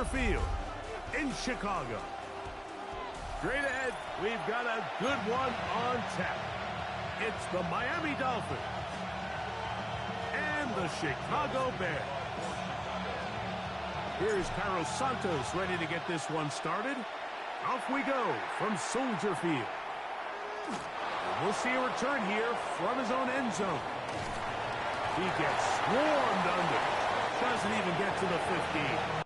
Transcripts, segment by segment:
Soldier Field in Chicago. Straight ahead, we've got a good one on tap. It's the Miami Dolphins and the Chicago Bears. Here's Carlos Santos ready to get this one started. Off we go from Soldier Field. And we'll see a return here from his own end zone. He gets swarmed under. Doesn't even get to the 15.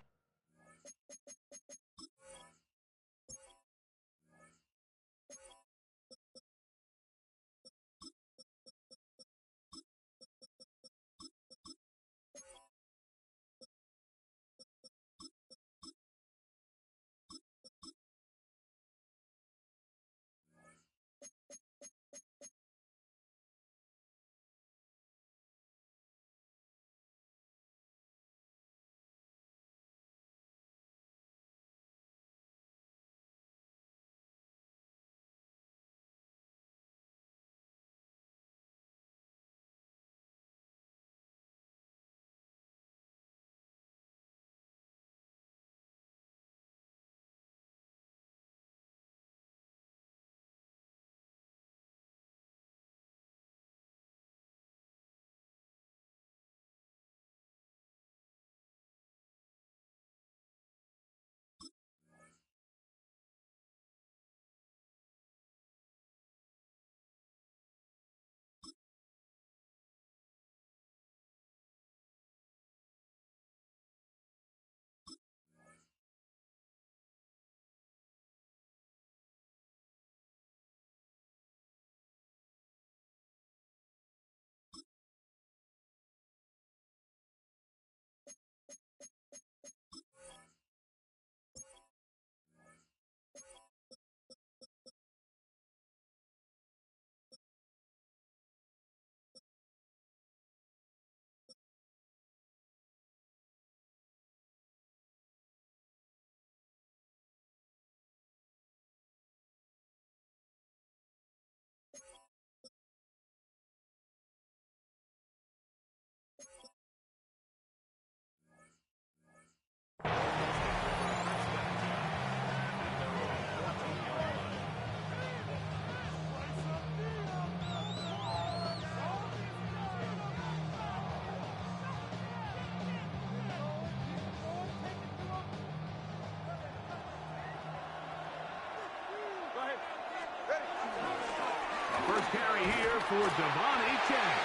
First carry here for Devon Achane.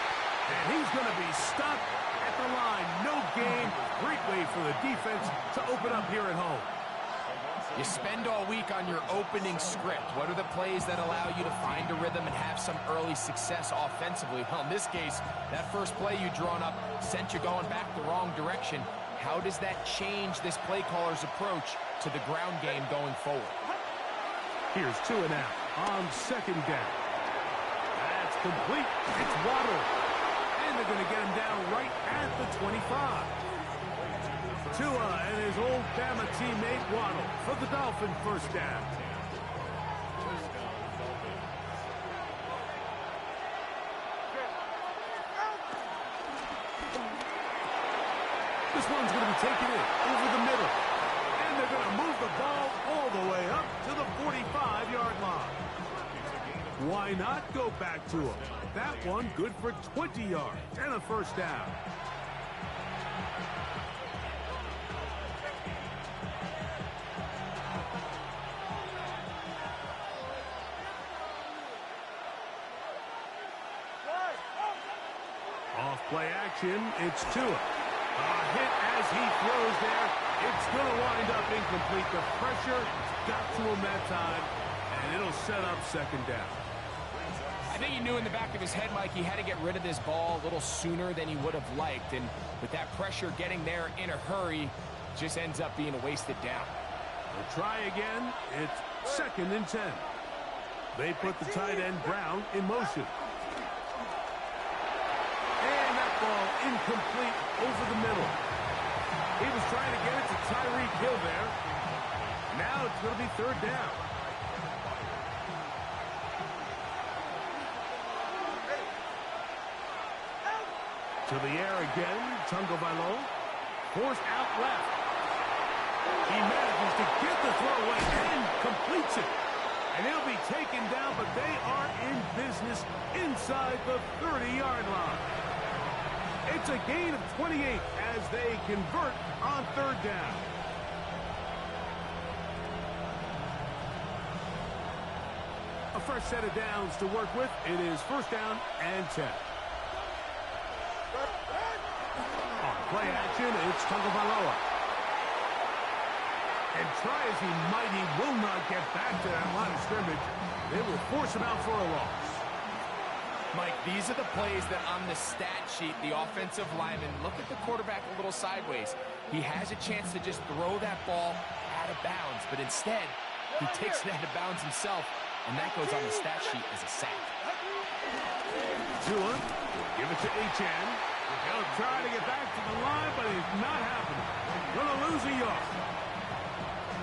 And he's going to be stopped at the line. No gain. Great way for the defense to open up here at home. You spend all week on your opening script. What are the plays that allow you to find a rhythm and have some early success offensively? Well, in this case, that first play you drawn up sent you going back the wrong direction. How does that change this play caller's approach to the ground game going forward? Here's 2 and out on second down. That's complete. It's Waddle. And they're going to get him down right at the 25. Tua and his old Bama teammate Waddle for the Dolphin first down. This one's going to be taken in over the middle. And they're going to move the ball all the way up to the 45-yard line. Why not go back to him? That one good for 20 yards and a first down. Off play action, it's Tua. A hit as he throws there. It's going to wind up incomplete. The pressure got to him that time, and it'll set up second down. I think he knew in the back of his head, Mike, he had to get rid of this ball a little sooner than he would have liked. And with that pressure getting there in a hurry, just ends up being a wasted down. We'll try again. It's 2nd and 10. They put the tight end Brown in motion. And that ball incomplete over the middle. He was trying to get it to Tyreek Hill there. Now it's going to be 3rd down. To the air again, Tagovailoa. Forced out left. the throwaway and completes it. And he'll be taken down, but they are in business inside the 30-yard line. It's a gain of 28 as they convert on third down. A fresh set of downs to work with. It is first down and 10. On play action, it's Tagovailoa. And try as he might, he will not get back to that line of scrimmage. They will force him out for a loss. Mike, these are the plays that on the stat sheet, the offensive lineman, look at the quarterback a little sideways. He has a chance to just throw that ball out of bounds, but instead, he takes it out of bounds himself, and that goes on the stat sheet as a sack. Tua, give it to Achane. He'll try to get back to the line, but it's not happening. Gonna lose a yard.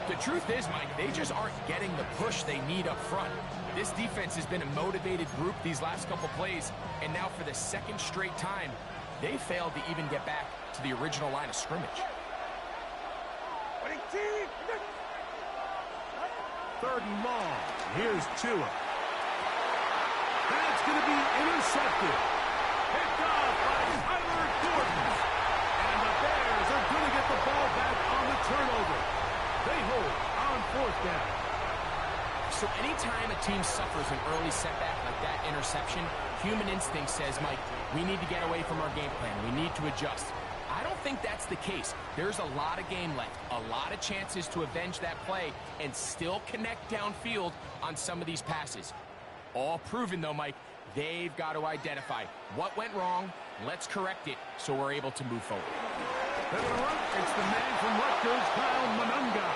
The truth is, Mike, they just aren't getting the push they need up front. This defense has been a motivated group these last couple plays, and now for the second straight time, they failed to even get back to the original line of scrimmage. Third and long. Here's Tua. That's going to be intercepted. Picked off by Tyler Gordon. And the Bears are going to get the ball back on the turnover. They hold on fourth down. So anytime a team suffers an early setback like that interception, human instinct says, Mike, we need to get away from our game plan. We need to adjust. I don't think that's the case. There's a lot of game left, a lot of chances to avenge that play and still connect downfield on some of these passes. All proven, though, Mike, they've got to identify what went wrong, let's correct it so we're able to move forward. They're going to run. It's the man from Rutgers, Kyle Monunga.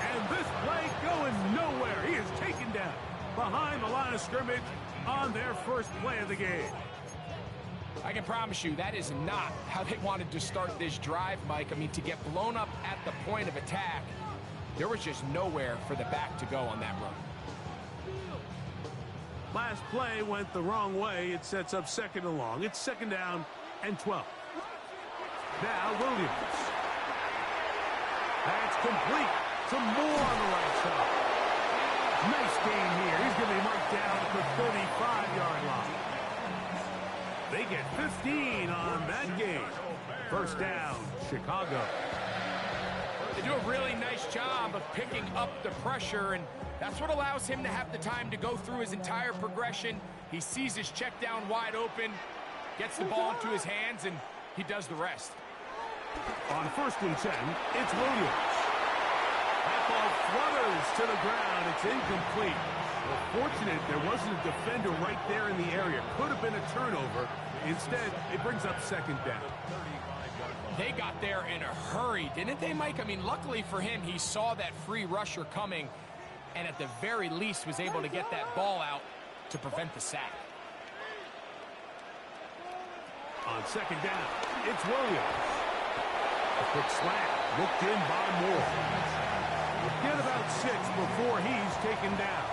And this play going nowhere. He is taken down behind the line of scrimmage on their first play of the game. I can promise you that is not how they wanted to start this drive, Mike. I mean, to get blown up at the point of attack, there was just nowhere for the back to go on that run. Last play went the wrong way. It sets up second and long. It's second down and 12. Now Williams. That's complete to Moore on the right side. Nice game here. He's going to be marked down at the 35-yard line. They get 15 on that game. First down, Chicago. They do a really nice job of picking up the pressure, and that's what allows him to have the time to go through his entire progression. He sees his check down wide open, gets the ball into his hands, and he does the rest. On first and 10, it's Williams. That ball flutters to the ground. It's incomplete. Well, fortunate there wasn't a defender right there in the area. Could have been a turnover. Instead, it brings up second down. They got there in a hurry, didn't they, Mike? I mean, luckily for him, he saw that free rusher coming, and at the very least was able to get that ball out to prevent the sack. On second down, it's Williams. A quick slant, looked in by Moore. We'll get about 6 before he's taken down.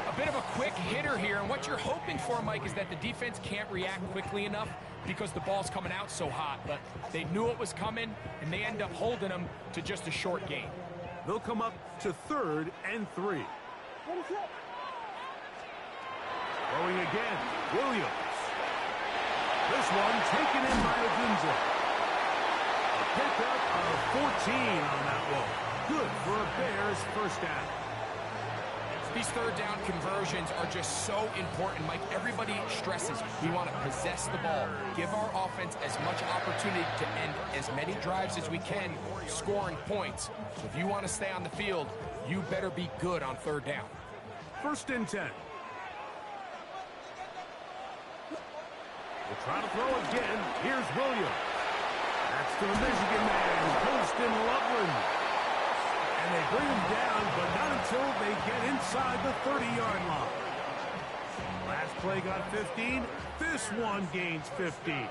A bit of a quick hitter here, and what you're hoping for, Mike, is that the defense can't react quickly enough because the ball's coming out so hot, but they knew it was coming, and they end up holding them to just a short gain. They'll come up to 3rd and 3. Throwing again, Williams. This one taken in by Odunze. A pickup of 14 on that one. Good for a Bears first down. These third down conversions are just so important, Mike. Everybody stresses we want to possess the ball, give our offense as much opportunity to end as many drives as we can, scoring points. So if you want to stay on the field, you better be good on third down. First and 10. We'll try to throw again. Here's Williams. That's to the Michigan man, Colston Loveland. And they bring him down, but not until they get inside the 30-yard line. Last play got 15. This one gains 15.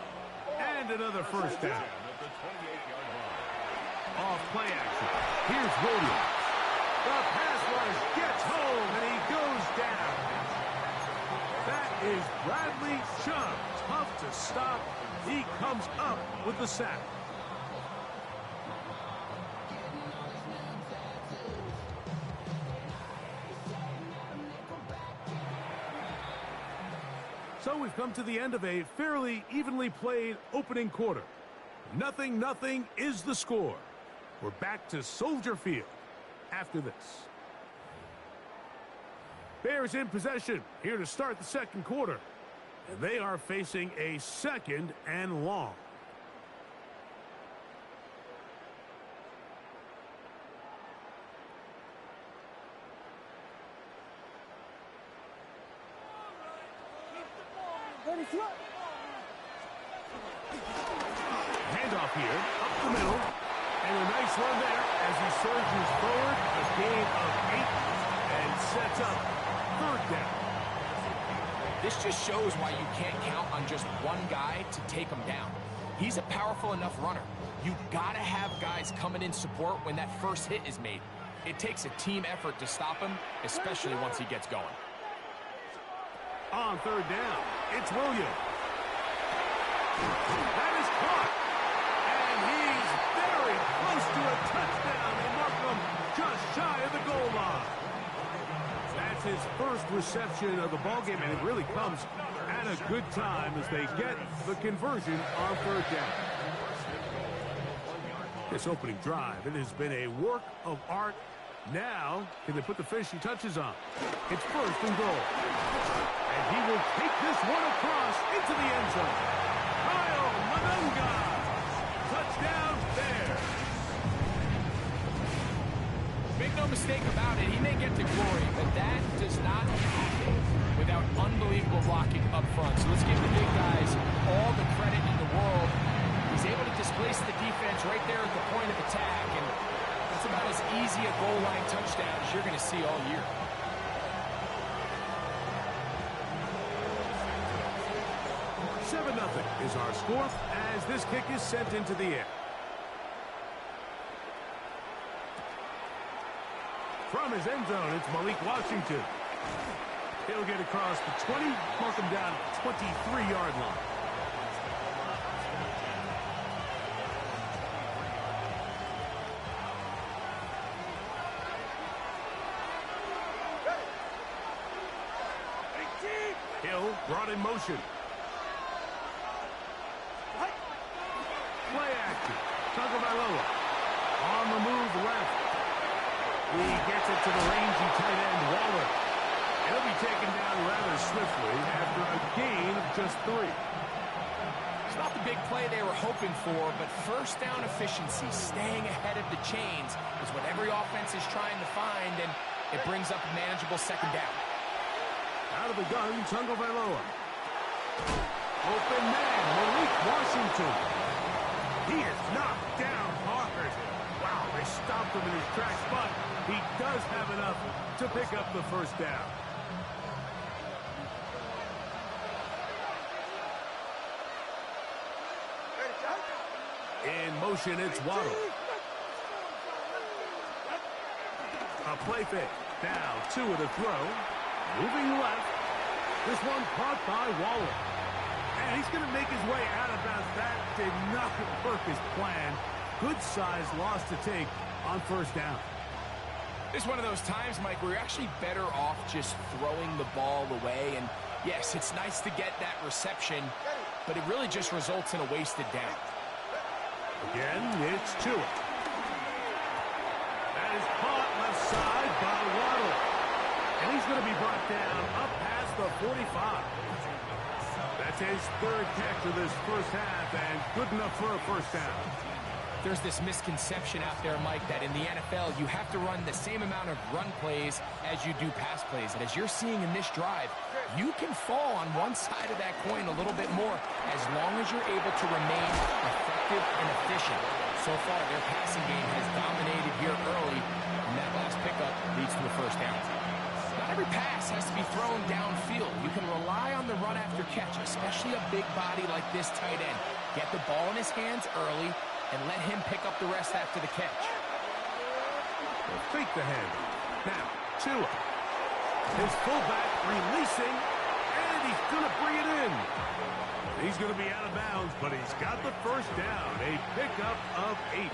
And another first down. Off play action. Here's Williams. The pass rush gets home, and he goes down. That is Bradley Chubb. Tough to stop. He comes up with the sack. So we've come to the end of a fairly evenly played opening quarter. 0-0 is the score. We're back to Soldier Field after this. Bears in possession here to start the second quarter. And they are facing a 2nd and long. Handoff here, up the middle, and a nice run there as he surges forward, a gain of 8, and sets up 3rd down. This just shows why you can't count on just one guy to take him down. He's a powerful enough runner. You gotta have guys coming in support when that first hit is made. It takes a team effort to stop him, especially once he gets going. On 3rd down, it's Williams. That is caught. And he's very close to a touchdown. They mark him just shy of the goal line. That's his first reception of the ballgame, and it really comes at a good time as they get the conversion on 3rd down. This opening drive, it has been a work of art. Now, can they put the finishing touches on? It's 1st and goal. And he will take this one across into the end zone. Kyle Monunga. Touchdown there. Make no mistake about it, he may get to glory, but that does not happen without unbelievable blocking up front. So let's give the big guys all the credit in the world. He's able to displace the defense right there at the point of attack, and that's about as easy a goal line touchdown as you're going to see all year. Nothing is our score as this kick is sent into the air. From his end zone, it's Malik Washington. He'll get across the 20, mark him down at the 23-yard line. Hill brought in motion. Play action. Tagovailoa on the move left. He gets it to the rangy tight end Waller. He'll be taken down rather swiftly after a gain of just 3. It's not the big play they were hoping for, but first down efficiency, staying ahead of the chains, is what every offense is trying to find, and it brings up a manageable 2nd down. Out of the gun, Tagovailoa. Open man, Malik Washington. He is knocked down hard. Wow, they stopped him in his tracks, but he does have enough to pick up the 1st down. In motion, it's Waddle. A play fake. Now 2 of the throw. Moving left. This one caught by Waller. And he's going to make his way out of bounds. That did not work as planned. Good size loss to take on 1st down. It's one of those times, Mike, where you're actually better off just throwing the ball away. And yes, it's nice to get that reception, but it really just results in a wasted down. Again, it's Tua. That is caught left side by Waddle. And he's going to be brought down up past the 45. That's his 3rd catch of this 1st half, and good enough for a 1st down. There's this misconception out there, Mike, that in the NFL, you have to run the same amount of run plays as you do pass plays. And as you're seeing in this drive, you can fall on one side of that coin a little bit more as long as you're able to remain effective and efficient. So far, their passing game has dominated here early, and that last pickup leads to a 1st down. Not every pass has to be thrown downfield. You can rely on the run after catch, especially a big body like this tight end. Get the ball in his hands early and let him pick up the rest after the catch. They'll fake the hand. Now, Tua. His fullback releasing, and he's going to bring it in. He's going to be out of bounds, but he's got the 1st down. A pickup of 8.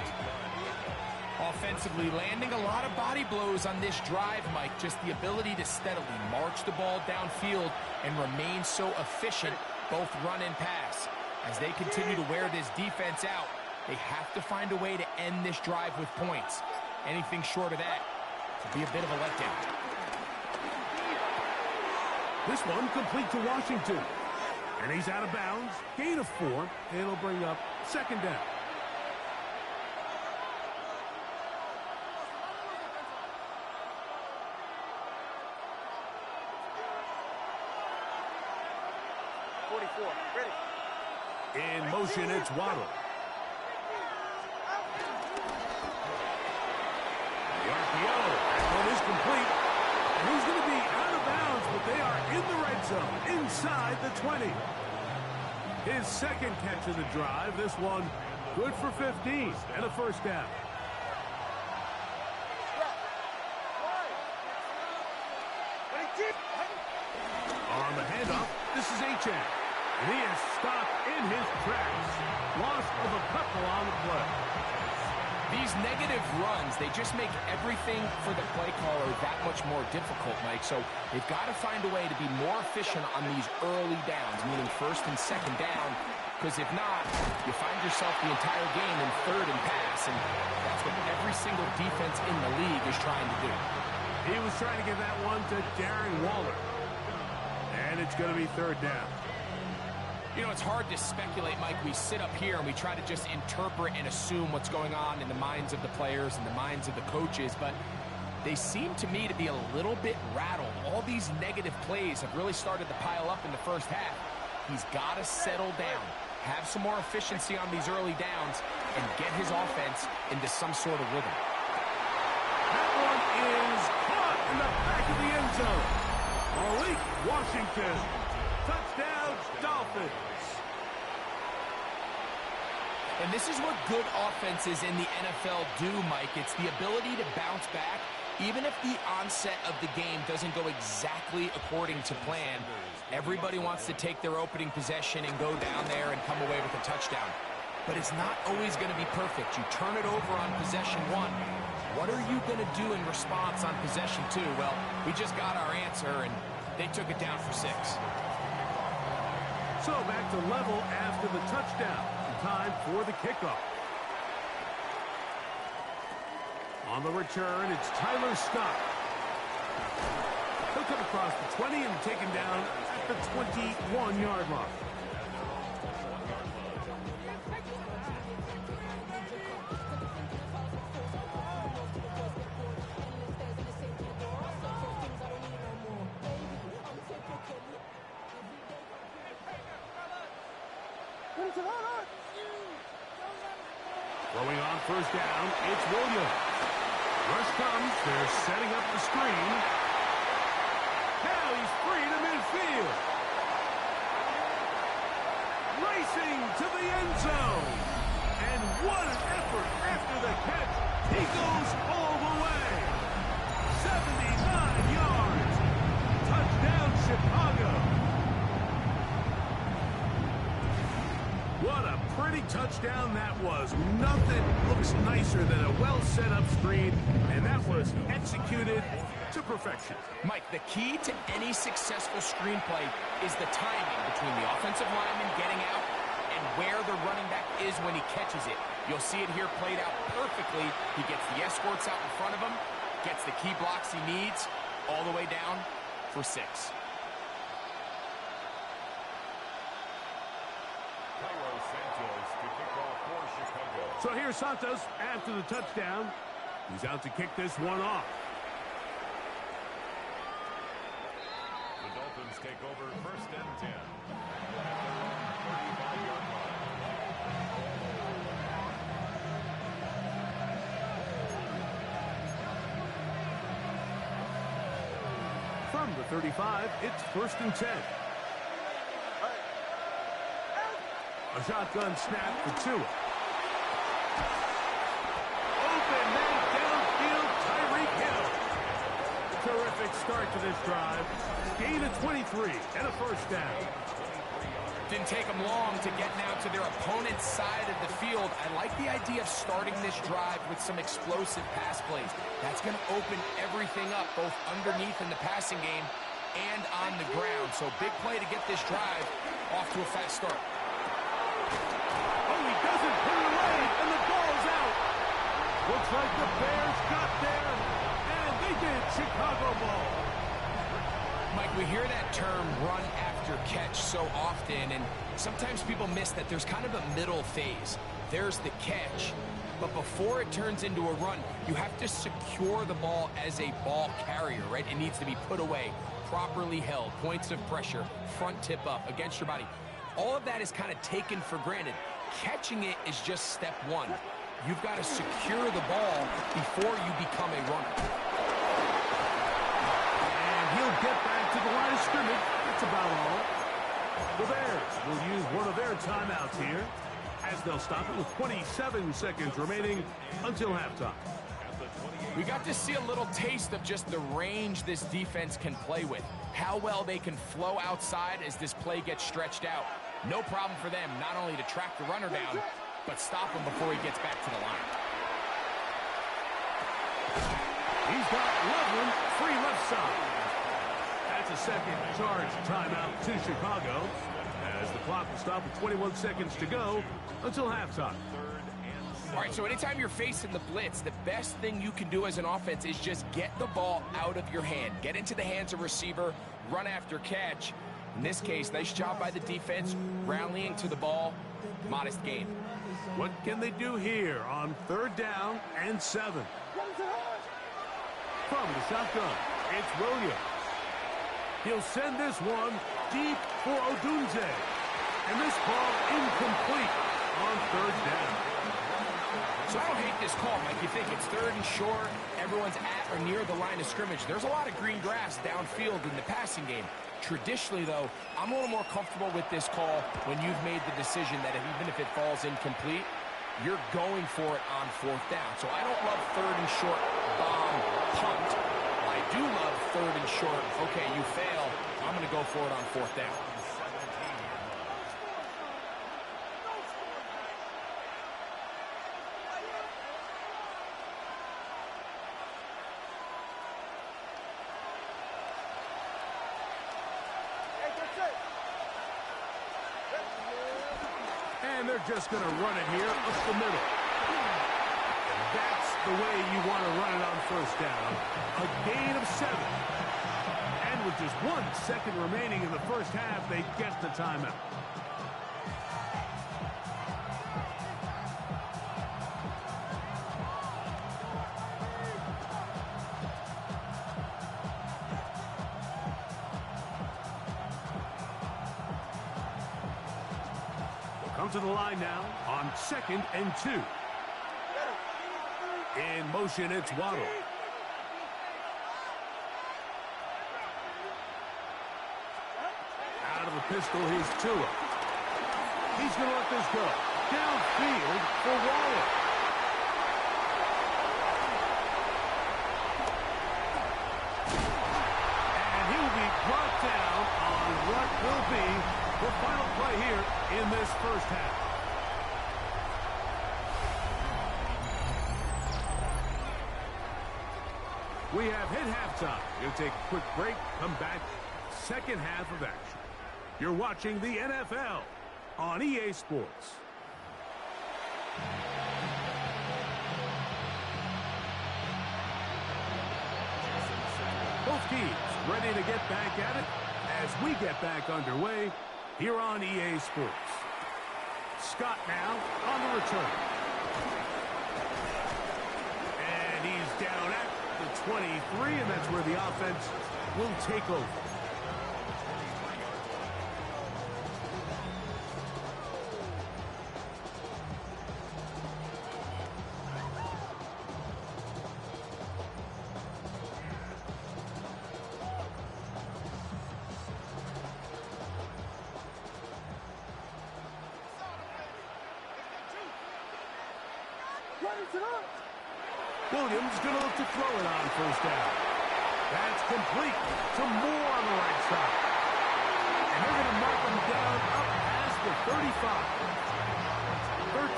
defensively, landing a lot of body blows on this drive, Mike. Just the ability to steadily march the ball downfield and remain so efficient, both run and pass. As they continue to wear this defense out, they have to find a way to end this drive with points. Anything short of that could be a bit of a letdown. This one complete to Washington. And he's out of bounds. Gain of 4. It'll bring up second down. In motion, it's Waddle. The RPO. That one is complete. And he's going to be out of bounds, but they are in the red zone, inside the 20. His second catch of the drive. This one good for 15 and a first down. On the handoff, this is Achane. And he is stopped in his tracks. Loss of a couple on the play. These negative runs, they just make everything for the play caller that much more difficult, Mike. So they've got to find a way to be more efficient on these early downs, meaning first and second down. Because if not, you find yourself the entire game in third and pass. And that's what every single defense in the league is trying to do. He was trying to give that one to Darren Waller. And it's going to be third down. You know, it's hard to speculate, Mike. We sit up here and we try to just interpret and assume what's going on in the minds of the players and the minds of the coaches, but they seem to me to be a little bit rattled. All these negative plays have really started to pile up in the first half. He's got to settle down, have some more efficiency on these early downs, and get his offense into some sort of rhythm. That one is caught in the back of the end zone. Malik Washington. Touchdown, Dolphins. And this is what good offenses in the NFL do, Mike. It's the ability to bounce back, even if the onset of the game doesn't go exactly according to plan. Everybody wants to take their opening possession and go down there and come away with a touchdown. But it's not always going to be perfect. You turn it over on possession 1. What are you going to do in response on possession 2? Well, we just got our answer, and they took it down for 6. So back to level after the touchdown. Time for the kickoff. On the return, it's Tyler Scott. He'll come across the 20 and taken down at the 21-yard line. Throwing on first down, it's Williams. Rush comes, they're setting up the screen. Now he's free to midfield. Racing to the end zone. And what an effort after the catch. He goes all the way. 79 yards. Touchdown, Chicago. What a pretty touchdown that was. Nothing looks nicer than a well-set-up screen, and that was executed to perfection. Mike, the key to any successful screenplay is the timing between the offensive lineman getting out and where the running back is when he catches it. You'll see it here played out perfectly. He gets the escorts out in front of him, gets the key blocks he needs, all the way down for 6. So here's Santos after the touchdown. He's out to kick this one off. The Dolphins take over first and 10. From the 35, it's first and 10. A shotgun snap for Tua. Open man downfield, Tyreek Hill. Terrific start to this drive. Gain of 23 and a first down. Didn't take them long to get now to their opponent's side of the field. I like the idea of starting this drive with some explosive pass plays. That's going to open everything up, both underneath in the passing game and on the ground. So big play to get this drive off to a fast start. Oh, he doesn't put it away, and the ball's out. Looks like the Bears got there, and they did. Chicago ball. Mike, we hear that term run after catch so often, and sometimes people miss that there's kind of a middle phase. There's the catch, but before it turns into a run, you have to secure the ball as a ball carrier, right? It needs to be put away, properly held, points of pressure, front tip up against your body. All of that is kind of taken for granted. Catching it is just step one. You've got to secure the ball before you become a runner. He'll get back to the line of scrimmage. That's about all. The Bears will use one of their timeouts here as they'll stop it with 27 seconds remaining until halftime. We got to see a little taste of just the range this defense can play with. How well they can flow outside as this play gets stretched out. No problem for them not only to track the runner down, but stop him before he gets back to the line. He's got Loveland free left side. That's a second charge timeout to Chicago as the clock will stop with 21 seconds to go until halftime. All right, so anytime you're facing the blitz, the best thing you can do as an offense is just get the ball out of your hand. Get into the hands of receiver, run after catch. In this case, nice job by the defense, rallying to the ball, modest gain. What can they do here on 3rd down and 7? From the shotgun, it's Williams. He'll send this one deep for Odunze. And this ball incomplete on 3rd down. So I don't hate this call, Mike. You think it's 3rd and short, everyone's at or near the line of scrimmage. There's a lot of green grass downfield in the passing game. Traditionally, though, I'm a little more comfortable with this call when you've made the decision that even if it falls incomplete, you're going for it on 4th down. So I don't love 3rd and short bomb punt. I do love 3rd and short. Okay, you fail. I'm going to go for it on 4th down. And they're just going to run it here up the middle. That's the way you want to run it on 1st down. A gain of 7. And with just 1 second remaining in the 1st half, they get the timeout. Come to the line now on 2nd and 2. In motion, it's Waddle. Out of the pistol, here's Tua. He's going to let this go. Downfield for Waller. And he'll be brought down on what will be the final play here in this 1st half. We have hit halftime. We'll take a quick break, come back, 2nd half of action. You're watching the NFL on EA Sports. Both teams ready to get back at it as we get back underway here on EA Sports. Scott now on the return. And he's down at the 23, and that's where the offense will take over. Williams going to look to throw it on 1st down. That's complete to Moore on the right side. And they're going to mark him down up the 35.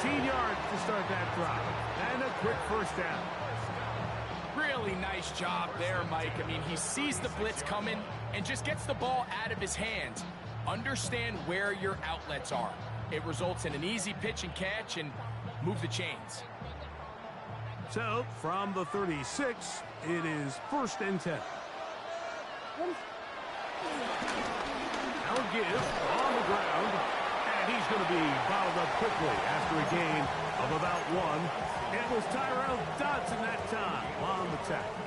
13 yards to start that drive. And a quick first down. Really nice job there, Mike. I mean, he sees the blitz coming and just gets the ball out of his hands. Understand where your outlets are. It results in an easy pitch and catch and move the chains. So, from the 36, it is 1st and 10. Now give on the ground, and he's going to be bottled up quickly after a gain of about 1. It was Tyrel Dodson that time on the tackle.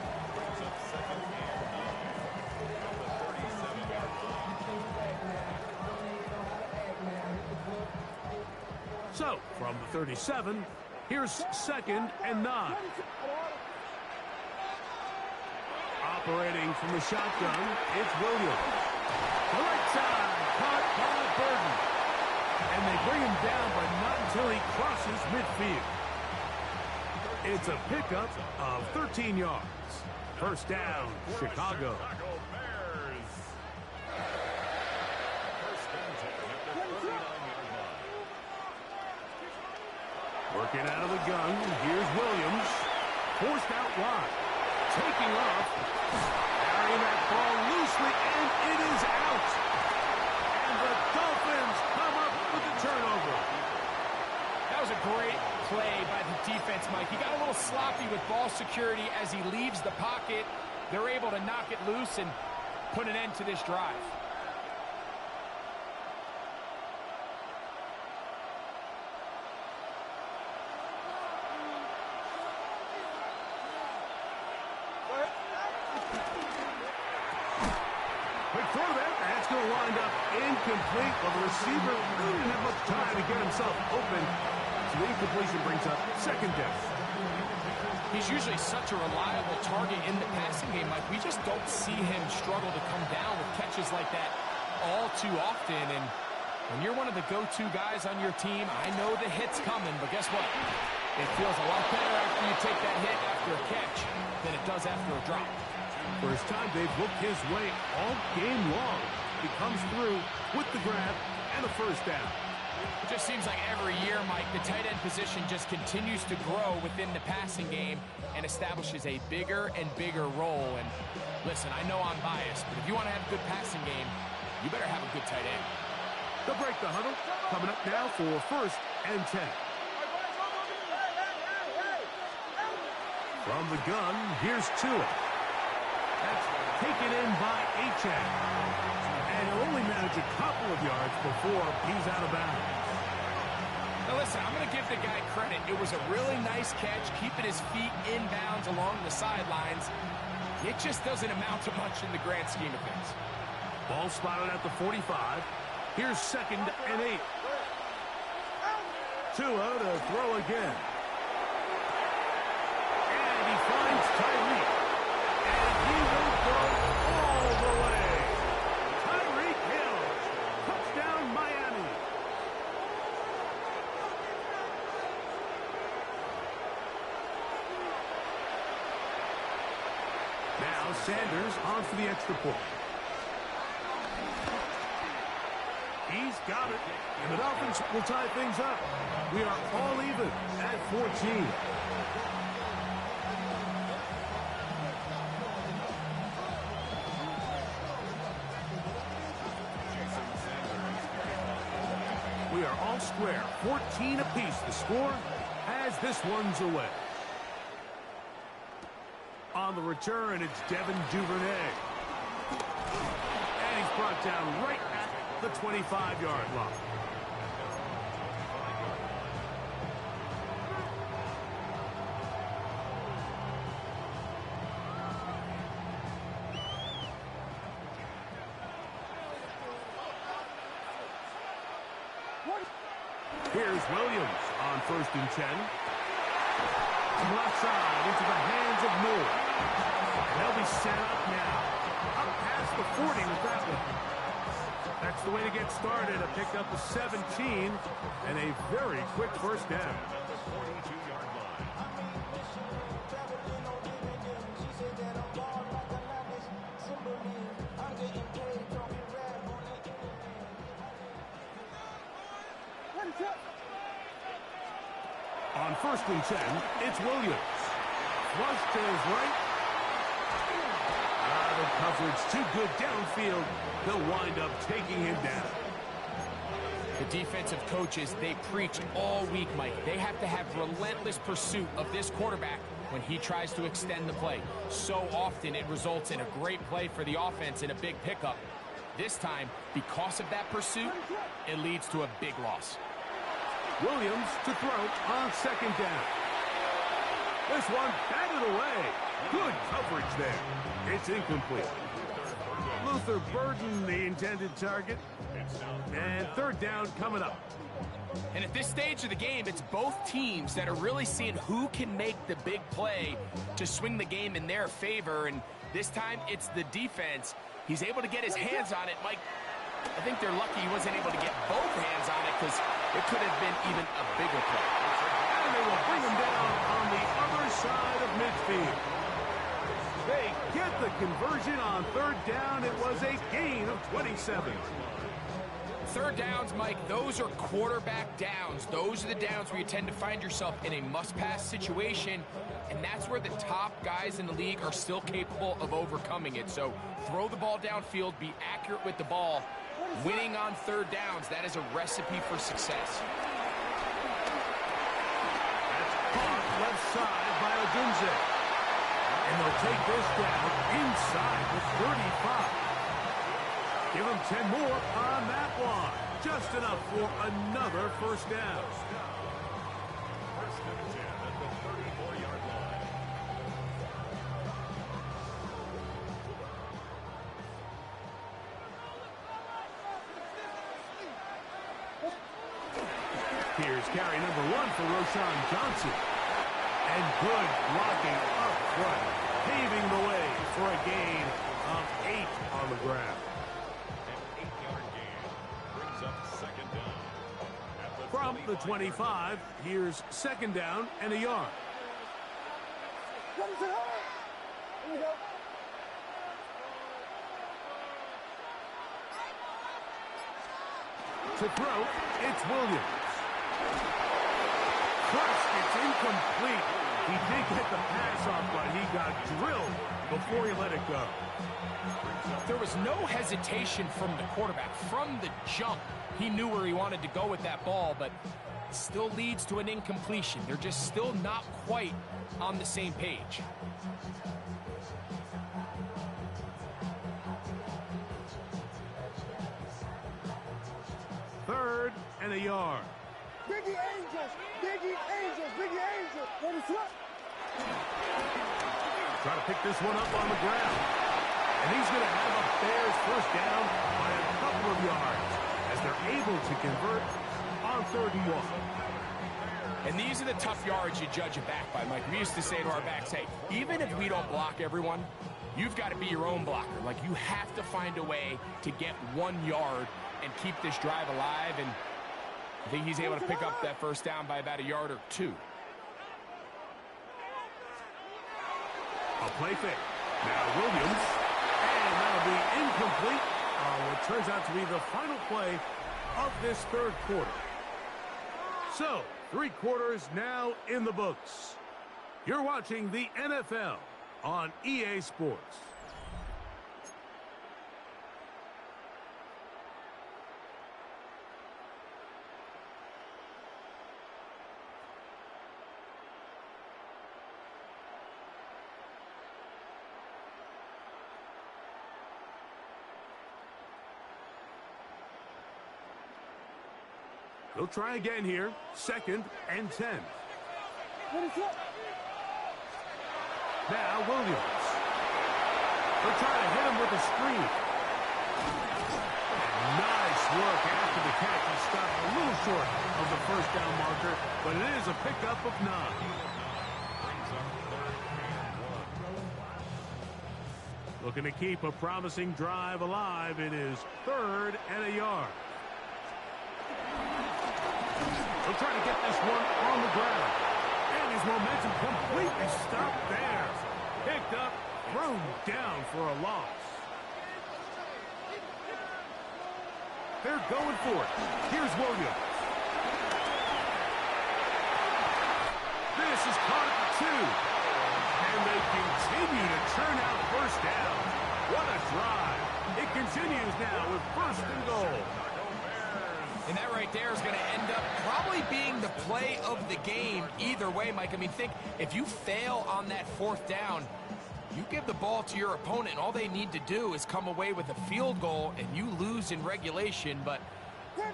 So, from the 37, here's 2nd and 9. Operating from the shotgun, it's Williams. The right side, caught by Burton. And they bring him down, but not until he crosses midfield. It's a pickup of 13 yards. 1st down, Chicago. Working out of the gun, here's Williams. Forced out wide. Taking off. Carrying that ball loosely, and it is out. And the Dolphins come up with the turnover. That was a great play by the defense, Mike. He got a little sloppy with ball security as he leaves the pocket. They're able to knock it loose and put an end to this drive. Going to wind up incomplete, but the receiver really didn't have much time to get himself open. So the incompletion brings up 2nd down. He's usually such a reliable target in the passing game, Mike. We just don't see him struggle to come down with catches like that all too often. And when you're one of the go-to guys on your team, I know the hit's coming, but guess what? It feels a lot better after you take that hit after a catch than it does after a drop. First time they've looked his way all game long. He comes through with the grab and a 1st down. It just seems like every year, Mike, the tight end position just continues to grow within the passing game and establishes a bigger and bigger role. And listen, I know I'm biased, but if you want to have a good passing game, you better have a good tight end. They'll break the huddle. Coming up now for 1st and 10. From the gun, here's Tua. That's taken in by Achane. And he'll only manage a couple of yards before he's out of bounds. Now listen, I'm going to give the guy credit. It was a really nice catch, keeping his feet in bounds along the sidelines. It just doesn't amount to much in the grand scheme of things. Ball spotted at the 45. Here's 2nd and 8. Tua to throw again. And he finds Tyreek. And he will go all the way. Tyreek Hill. Touchdown, Miami. Now Sanders on for the extra point. He's got it. And the Dolphins will tie things up. We are all even at 14. We are all square. 14 apiece. The score as this one's away. On the return, it's Devin Duvernay. And he's brought down right at the 25-yard line. Here's Williams on 1st and 10. Left side into the hands of Moore. And they'll be set up now. Up past the 40 with that one. That's the way to get started. A pick up of 17 and a very quick 1st down. first and 10, it's Williams. Flush to his right. The coverage too good downfield. They'll wind up taking him down. The defensive coaches, they preach all week, Mike. They have to have relentless pursuit of this quarterback when he tries to extend the play. So often it results in a great play for the offense and a big pickup. This time, because of that pursuit, it leads to a big loss. Williams to throw on second down. This one batted away. Good coverage there. It's incomplete. Luther Burden, the intended target. And third down coming up. And at this stage of the game, it's both teams that are really seeing who can make the big play to swing the game in their favor. And this time, it's the defense. He's able to get his hands on it. Mike, I think they're lucky he wasn't able to get both hands on it because it could have been even a bigger play. And they will bring him down on the other side of midfield. They get the conversion on third down. It was a gain of 27. Third downs, Mike, those are quarterback downs. Those are the downs where you tend to find yourself in a must-pass situation, and that's where the top guys in the league are still capable of overcoming it. So throw the ball downfield, be accurate with the ball. Winning on third downs, that is a recipe for success. That's caught left side by Odunze. And they'll take this down inside the 35. Give him 10 more on that one. Just enough for another first down. First and 10 at the 34-yard line. Here's carry number 1 for Roschon Johnson. And good blocking up front, paving the way for a gain of 8 on the ground. An 8-yard gain brings up second down. At the From the 25, here's second down and a yard. To throw, it's Williams. First, it's incomplete. He did get the pass off, but he got drilled before he let it go. There was no hesitation from the quarterback. From the jump, he knew where he wanted to go with that ball, but it still leads to an incompletion. They're just still not quite on the same page. Third and a yard. Biggie Angels! Biggie Angels! Biggie Angels! Let me flip! Try to pick this one up on the ground. And he's going to have a Bears first down by a couple of yards as they're able to convert on 3rd and 1. And these are the tough yards you judge a back by, Mike. We used to say to our backs, hey, even if we don't block everyone, you've got to be your own blocker. Like, you have to find a way to get 1 yard and keep this drive alive. And I think he's able to pick up that first down by about a yard or 2. A play fake. Now Williams. And that'll be incomplete on what turns out to be the final play of this third quarter. So, 3 quarters now in the books. You're watching the NFL on EA Sports. They'll try again here. 2nd and 10. Now Williams. They'll try to hit him with a screen. Nice work after the catch. He stopped a little short of the first down marker, but it is a pickup of 9. Looking to keep a promising drive alive. It is 3rd and a yard. They'll try to get this one on the ground. And his momentum completely stopped there. Picked up, thrown down for a loss. They're going for it. Here's Williams. This is caught at the 2. And they continue to churn out first down. What a drive. It continues now with first and goal. And that right there is going to end up probably being the play of the game either way, Mike. I mean, think, if you fail on that 4th down, you give the ball to your opponent, and all they need to do is come away with a field goal, and you lose in regulation. But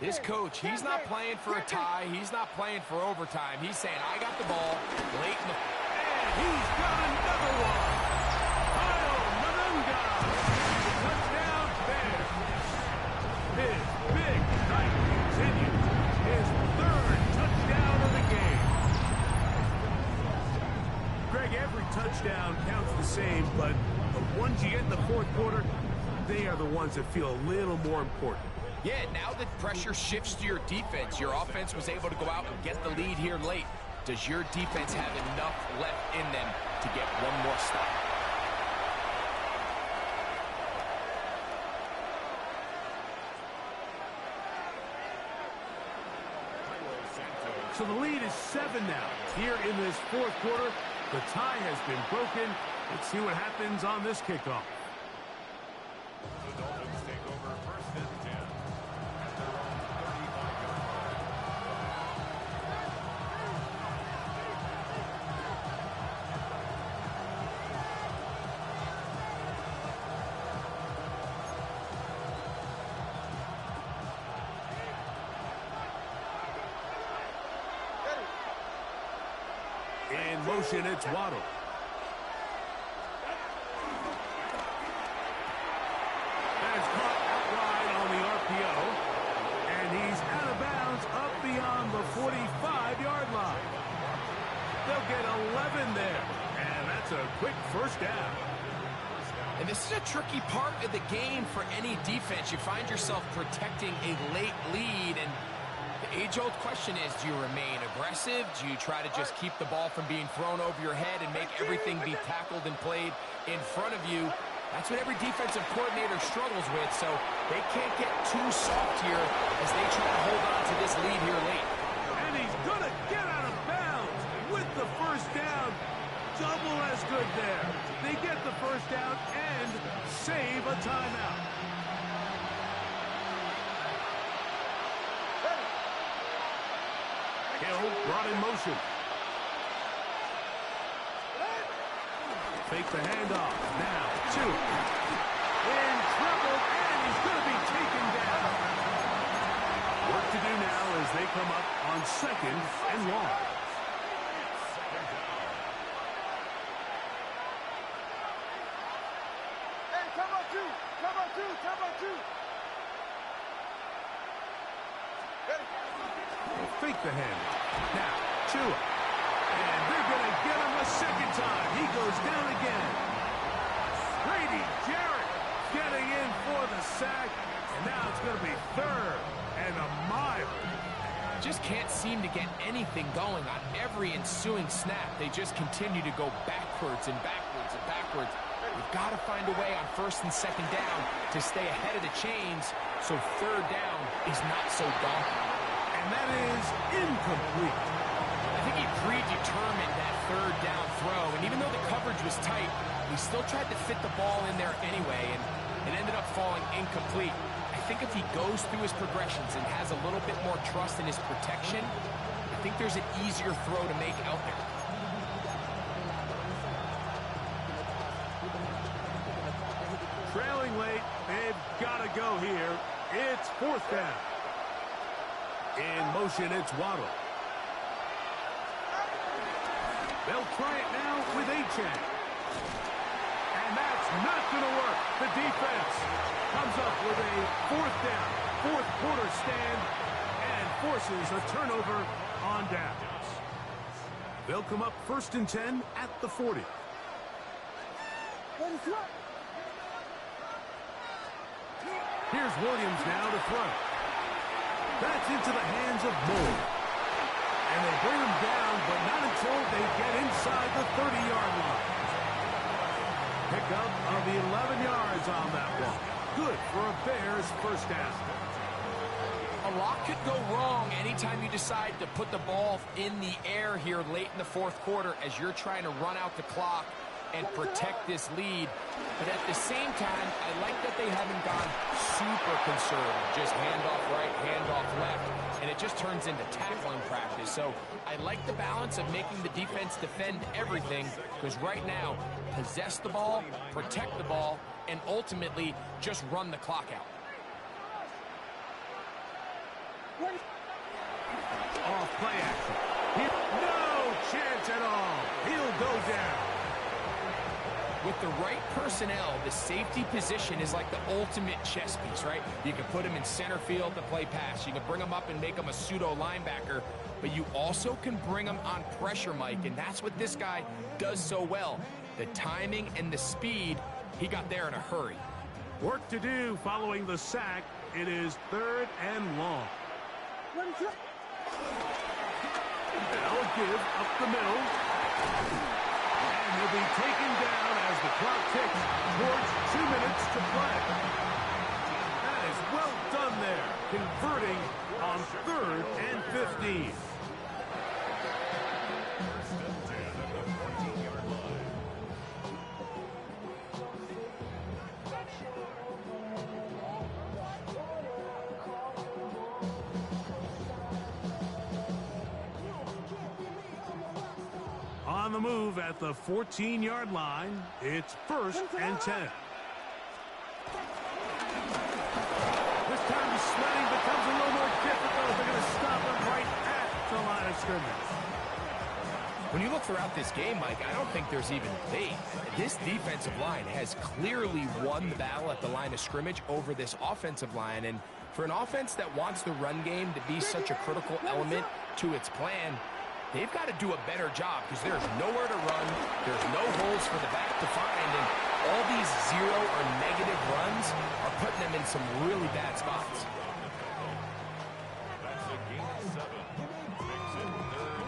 this coach, he's not playing for a tie. He's not playing for overtime. He's saying, I got the ball late in the... And he's got another one. Kyle Monunga. Touchdown Bears. His big night continues. His 3rd touchdown of the game. Greg, every touchdown counts the same, but the ones you get in the 4th quarter, they are the ones that feel a little more important. Yeah, now that pressure shifts to your defense, your offense was able to go out and get the lead here late. Does your defense have enough left in them to get one more stop? So the lead is 7 now. Here in this 4th quarter, the tie has been broken. Let's see what happens on this kickoff. The Dolphins take over first and 10 at their own 35-yard line. In motion, it's Waddle. That's caught out wide on the RPO. And he's out of bounds up beyond the 45-yard line. They'll get 11 there. And that's a quick first down. And this is a tricky part of the game for any defense. You find yourself protecting a late lead, and the age-old question is, do you remain aggressive? Do you try to just keep the ball from being thrown over your head and make everything be tackled and played in front of you? That's what every defensive coordinator struggles with, so they can't get too soft here as they try to hold on to this lead here late. And he's going to get out of bounds with the first down. Double as good there. They get the first down and save a timeout. Hill brought in motion. Fake the handoff. Now, 2. In trouble, and he's going to be taken down. Work to do now as they come up on 2nd and long. Hey, come on, 2. Come on, 2. Come on, 2. Fake the handoff. Now, Tua. And they're going to get him a second time. He goes down again. Grady Jarrett getting in for the sack. And now it's going to be 3rd and a mile. Just can't seem to get anything going on every ensuing snap. They just continue to go backwards and backwards and backwards. You've got to find a way on 1st and 2nd down to stay ahead of the chains so 3rd down is not so daunting. And that is incomplete. I think he predetermined that 3rd down throw, and even though the coverage was tight, he still tried to fit the ball in there anyway, and it ended up falling incomplete. I think if he goes through his progressions and has a little bit more trust in his protection, I think there's an easier throw to make out there. Trailing late, they've got to go here. It's 4th down. In motion, it's Waddle. They'll try it now with Achane. And that's not going to work. The defense comes up with a 4th down, 4th quarter stand, and forces a turnover on downs. They'll come up 1st and 10 at the 40. Here's Williams now to throw. That's into the hands of Moore. And they bring him down, but not until they get inside the 30-yard line. Pickup of the 11 yards on that one. Good for a Bears first down. A lot could go wrong anytime you decide to put the ball in the air here late in the fourth quarter as you're trying to run out the clock and protect this lead. But at the same time, I like that they haven't gone super conservative, just handoff right, handoff left, and it just turns into tackling practice. So I like the balance of making the defense defend everything, because right now, possess the ball, protect the ball, and ultimately just run the clock out. Off play action. No chance at all. He'll go down. With the right personnel, the safety position is like the ultimate chess piece, right? You can put him in center field to play pass. You can bring him up and make him a pseudo linebacker, but you also can bring him on pressure, Mike, and that's what this guy does so well. The timing and the speed, he got there in a hurry. Work to do following the sack. It is 3rd and long. They'll give up the middle. And he'll be taken down as the clock ticks towards 2 minutes to play. That is well done there, converting on 3rd and 15. On the move at the 14-yard line, it's 1st and 10. This time the sledding becomes a little more difficult. They're going to stop him right at the line of scrimmage. When you look throughout this game, Mike, I don't think there's even debate. This defensive line has clearly won the battle at the line of scrimmage over this offensive line. And for an offense that wants the run game to be such a critical element to its plan, they've got to do a better job, because there's nowhere to run, there's no holes for the back to find, and all these zero or negative runs are putting them in some really bad spots. That's a gain of 7. Makes it 3rd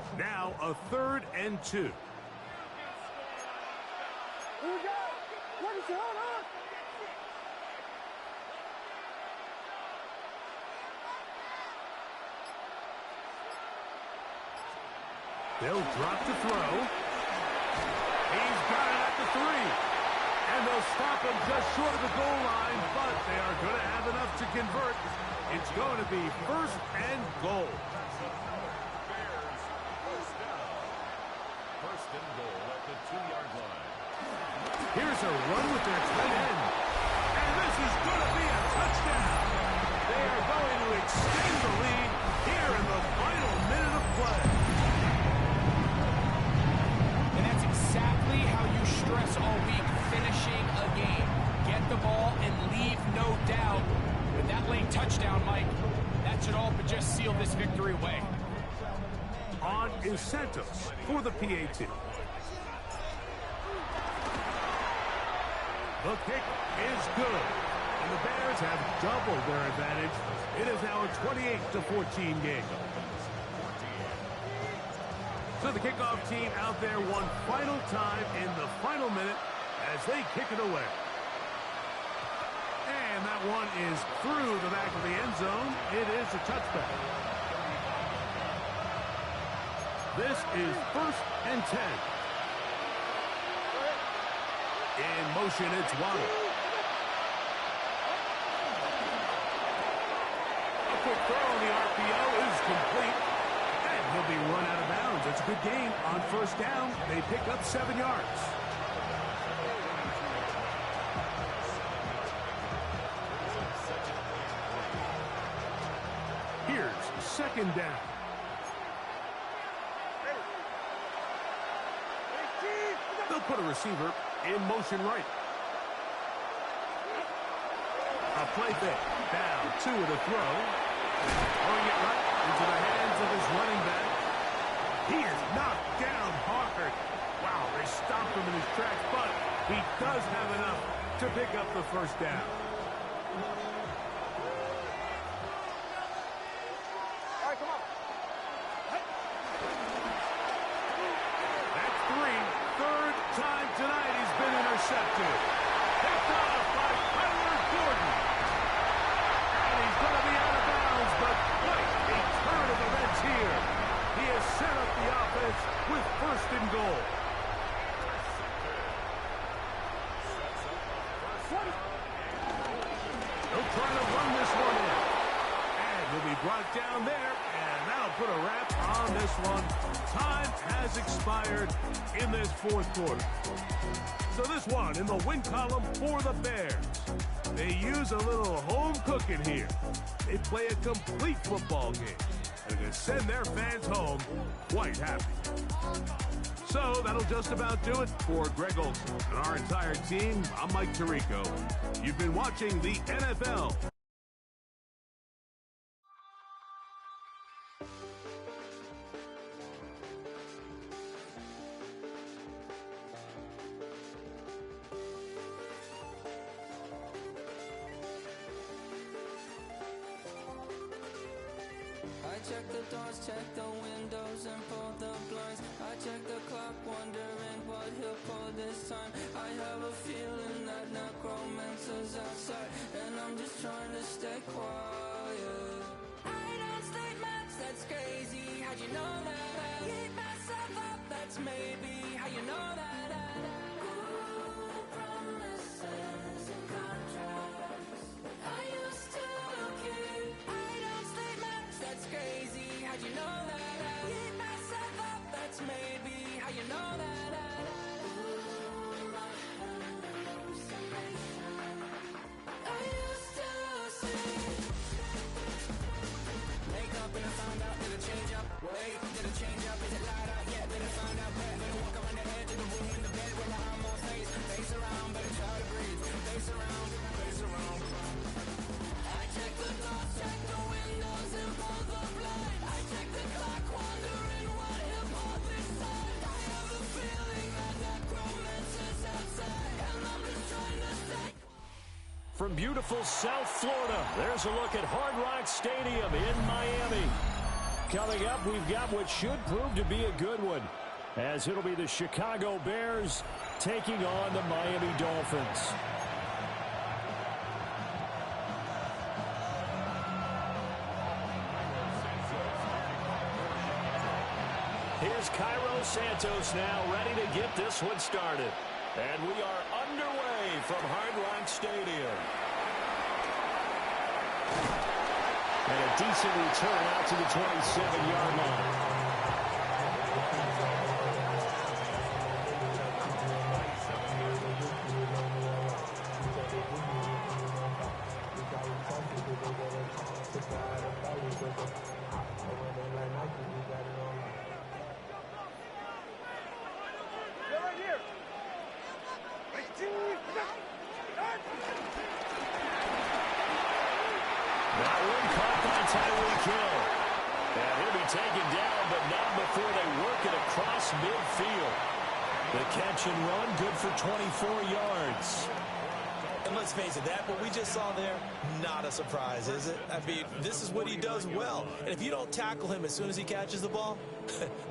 and 2. Now a 3rd and 2. They'll drop to throw. He's got it at the 3. And they'll stop him just short of the goal line, but they are going to have enough to convert. It's going to be 1st and goal. Bears first down. 1st and goal at the 2-yard line. Here's a run with their tight end. And this is going to be a touchdown. They are going to extend the lead here in the final minute of play. And that's exactly how you stress all week, finishing a game. Get the ball and leave no doubt. With that late touchdown, Mike, that should all but just seal this victory away. On is Santos for the PAT. The kick is good. And the Bears have doubled their advantage. It is now a 28-14 game. So the kickoff team out there one final time in the final minute as they kick it away. And that one is through the back of the end zone. It is a touchback. This is 1st and 10. In motion, it's Waddle. A quick throw on the RPO is complete. And he'll be run out of bounds. It's a good game. On 1st down, they pick up 7 yards. Here's 2nd down. They'll put a receiver in motion right. A play fake. Down 2 with a throw. Throwing it right into the hands of his running back. He is knocked down hard. Wow, they stopped him in his tracks, but he does have enough to pick up the 1st down. That's 3. He'll be brought down there, and that'll put a wrap on this one. Time has expired in this fourth quarter. So this one in the win column for the Bears. They use a little home cooking here. They play a complete football game, and they send their fans home quite happy. So that'll just about do it for Greg Olsen and our entire team. I'm Mike Tirico. You've been watching the NFL. Check the doors, check the windows, and pull the blinds. I check the clock, wondering what he'll pull this time. I have a feeling that necromancer's outside, and I'm just trying to stay quiet. I don't stay much, that's crazy. How'd you know that? I keep myself up, that's maybe how you know that. Ooh, promises and contracts I used to keep. I don't stay much, that's crazy. How'd you know that? I keep myself up, that's maybe how you know that. Ooh, my hallucination. I used to see. Wake up and I found out, did it change up? Wait, did it change up? Is it light out? Yeah, did it find out? Better walk around the edge of the room in the bed with my arm on face. Face around, better try to breathe. Face around, face around. I check the doors, check the windows, and pull the blind. I check the clock, wondering what he'll pull this time. I have a feeling that necromancer's outside, and I'm just trying to stay. From beautiful South Florida, there's a look at Hard Rock Stadium in Miami. Coming up, we've got what should prove to be a good one, as it'll be the Chicago Bears taking on the Miami Dolphins. Here's Cairo Santos now ready to get this one started. And we are underway from Hard Rock Stadium. And a decent return out to the 27-yard line. That one caught by Tyreek Hill. And he'll be taken down, but not before they work it across midfield. The catch and run, good for 24 yards. And let's face it, that what we just saw there, not a surprise, is it? I mean, this is what he does well. And if you don't tackle him as soon as he catches the ball,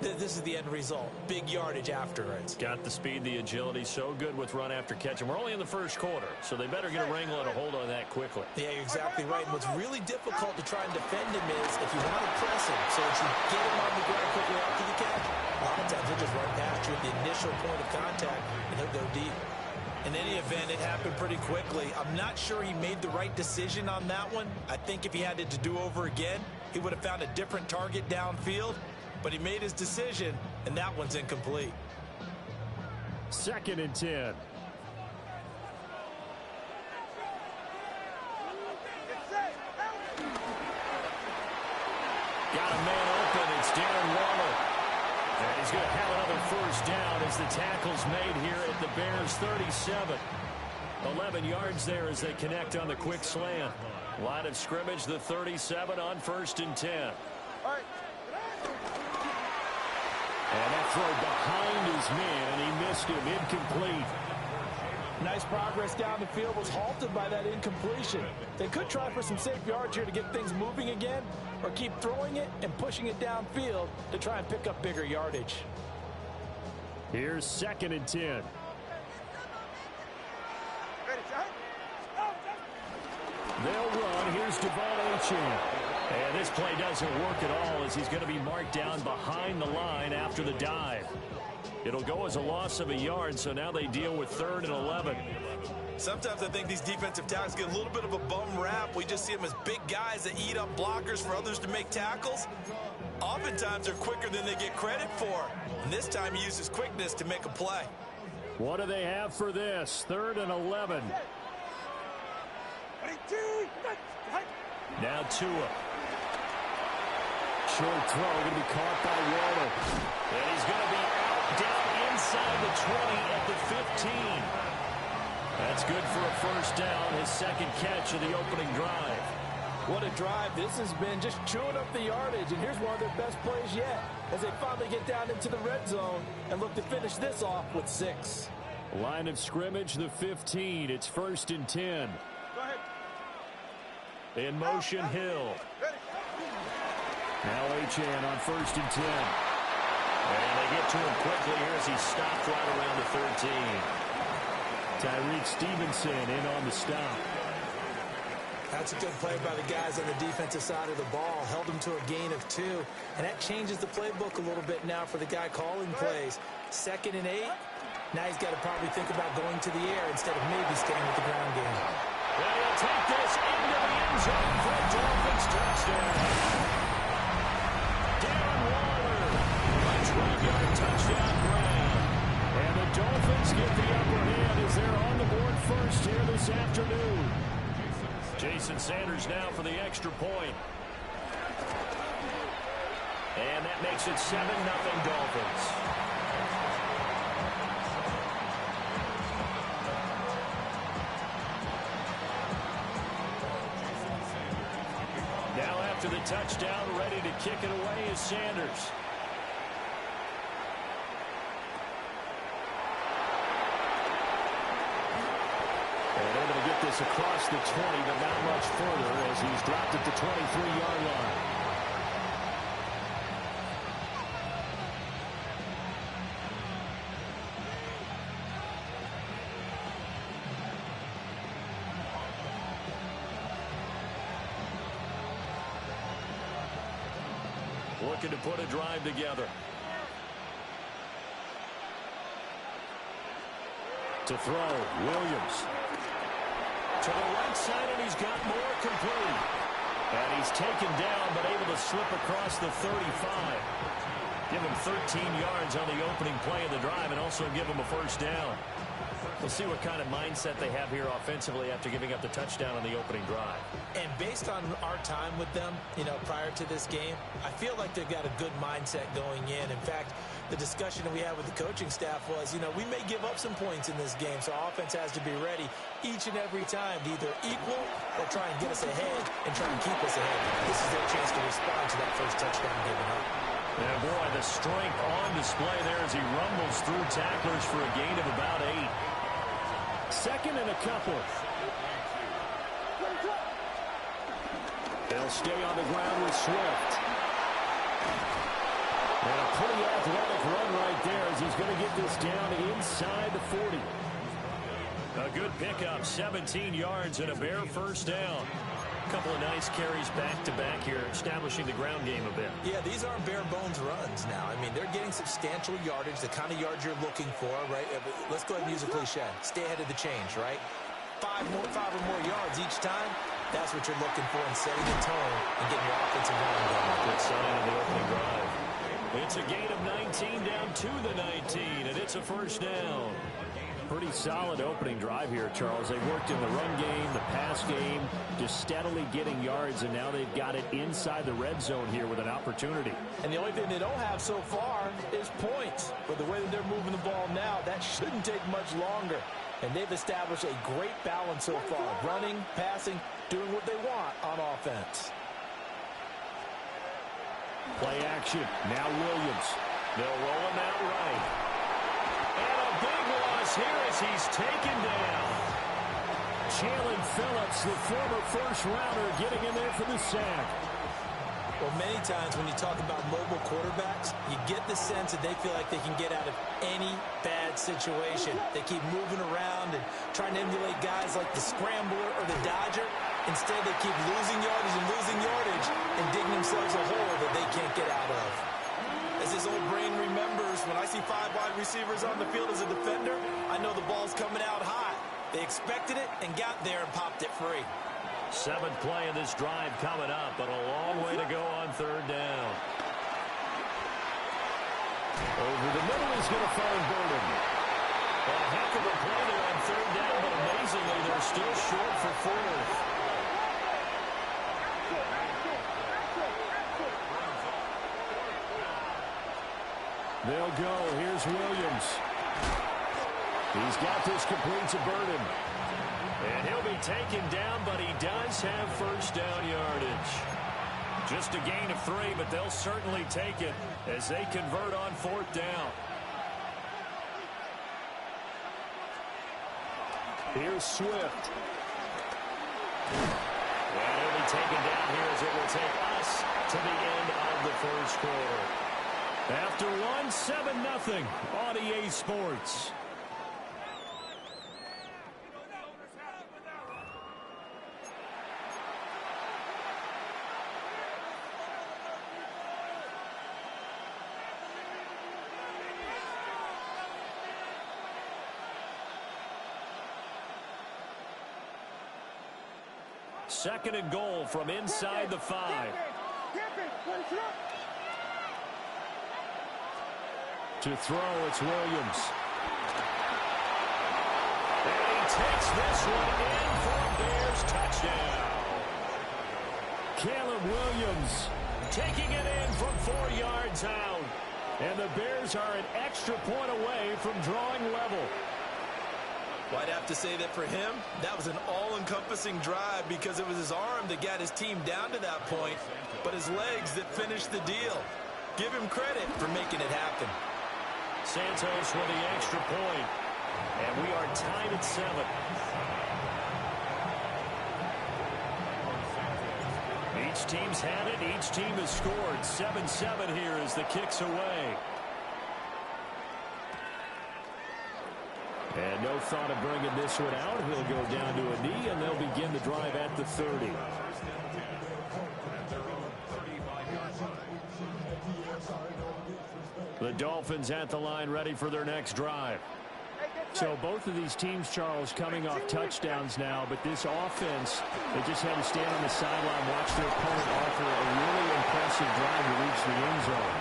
this is the end result. Big yardage afterwards. Got the speed, the agility, so good with run after catch. And we're only in the first quarter, so they better get a wrangle and a hold on that quickly. Yeah, you're exactly right. And what's really difficult to try and defend him is if you want to press him so that you get him on the ground quickly after the catch, a lot of times he'll just run past you at the initial point of contact, and he'll go deep. In any event, it happened pretty quickly. I'm not sure he made the right decision on that one. I think if he had it to do over again, he would have found a different target downfield. But he made his decision, and that one's incomplete. 2nd and 10. Got a man open. It's Darren Waller. And he's going to have another first down as the tackle's made here at the Bears' 37. 11 yards there as they connect on the quick slant. Line of scrimmage, the 37 on 1st and 10. And that throw behind his man, and he missed him, incomplete. Nice progress down the field, was halted by that incompletion. They could try for some safe yards here to get things moving again, or keep throwing it and pushing it downfield to try and pick up bigger yardage. Here's 2nd and 10. They'll run. Here's Devon Achane. And this play doesn't work at all as he's going to be marked down behind the line after the dive. It'll go as a loss of a yard, so now they deal with 3rd and 11. Sometimes I think these defensive tackles get a little bit of a bum rap. We just see them as big guys that eat up blockers for others to make tackles. Oftentimes they're quicker than they get credit for. And this time he uses quickness to make a play. What do they have for this? 3rd and 11. Now Tua. Short throw going to be caught by Waddle. And he's going to be out down inside the 20 at the 15. That's good for a first down, his second catch of the opening drive. What a drive this has been, just chewing up the yardage. And here's one of their best plays yet as they finally get down into the red zone and look to finish this off with 6. Line of scrimmage, the 15. It's 1st and 10. In motion, Hill. Now Achane on 1st and 10. And they get to him quickly here as he stopped right around the 13. Tyreek Stevenson in on the stop. That's a good play by the guys on the defensive side of the ball. Held them to a gain of 2. And that changes the playbook a little bit now for the guy calling plays. 2nd and 8. Now he's got to probably think about going to the air instead of maybe staying with the ground game. And he'll take this into the end zone for a Dolphins touchdown. Darren Waller, a 12-yard touchdown grab. And the Dolphins get the upper hand as they're on the board first here this afternoon. Jason Sanders now for the extra point. And that makes it 7-0 Dolphins. Now after the touchdown, ready to kick it away is Sanders. And they're going to get this across the 20, but not much further as he's dropped at the 23-yard line. Looking to put a drive together. To throw, Williams. To the right side, and he's got more complete. And he's taken down, but able to slip across the 35. Give him 13 yards on the opening play of the drive and also give him a first down. We'll see what kind of mindset they have here offensively after giving up the touchdown on the opening drive. And based on our time with them, prior to this game, I feel like they've got a good mindset going in. In fact, the discussion that we had with the coaching staff was, we may give up some points in this game, so our offense has to be ready each and every time to either equal or try and get us ahead and try and keep us ahead. This is their chance to respond to that first touchdown given up. And boy, the strength on display there as he rumbles through tacklers for a gain of about 8. 2nd and a couple. They'll stay on the ground with Swift. And a pretty athletic run right there as he's going to get this down inside the 40. A good pickup, 17 yards and a bare first down. A couple of nice carries back-to-back here, establishing the ground game a bit. Yeah, these aren't bare-bones runs now. I mean, they're getting substantial yardage, the kind of yards you're looking for, right? Let's go ahead and use a cliche. Stay ahead of the change, right? 5 or more yards each time. That's what you're looking for in setting the tone and getting your offensive line going. Good sign in the opening drive. It's a gain of 19 down to the 19, and it's a first down. Pretty solid opening drive here, Charles. They worked in the run game, the pass game, just steadily getting yards, and now they've got it inside the red zone here with an opportunity. And the only thing they don't have so far is points. But the way that they're moving the ball now, that shouldn't take much longer. And they've established a great balance so far. Running, passing, doing what they want on offense. Play action. Now Williams. They'll roll him out right. And a big loss here as he's taken down. Jalen Phillips, the former first-rounder, getting in there for the sack. Well, many times when you talk about mobile quarterbacks, you get the sense that they feel like they can get out of any bad situation. They keep moving around and trying to emulate guys like the Scrambler or the Dodger. Instead, they keep losing yardage and digging themselves a hole that they can't get out of. As his old brain remembers, when I see 5 wide receivers on the field as a defender, I know the ball's coming out hot. They expected it and got there and popped it free. 7th play of this drive coming up, but a long way to go on 3rd down. Over the middle is going to find Burden. A heck of a play there on 3rd down, but amazingly, they're still short for 4th. They'll go. Here's Williams. He's got this complete to Burden. And he'll be taken down, but he does have 1st down yardage. Just a gain of 3, but they'll certainly take it as they convert on 4th down. Here's Swift. And he'll be taken down here as it will take us to the end of the 1st quarter. After one, 7-0 on EA Sports. Second and goal from inside the 5. To throw, it's Williams. And he takes this one in for a Bears touchdown. Caleb Williams taking it in from 4 yards out. And the Bears are an extra point away from drawing level. Well, I'd have to say that for him, that was an all-encompassing drive because it was his arm that got his team down to that point, but his legs that finished the deal. Give him credit for making it happen. Santos with the extra point, and we are tied at 7. Each team's had it. Each team has scored. 7-7 here as the kick's away. And no thought of bringing this one out. He'll go down to a knee, and they'll begin the drive at the 30. The Dolphins at the line ready for their next drive. So both of these teams, Charles, coming off touchdowns now, but this offense, they just had to stand on the sideline, watch their opponent offer a really impressive drive to reach the end zone.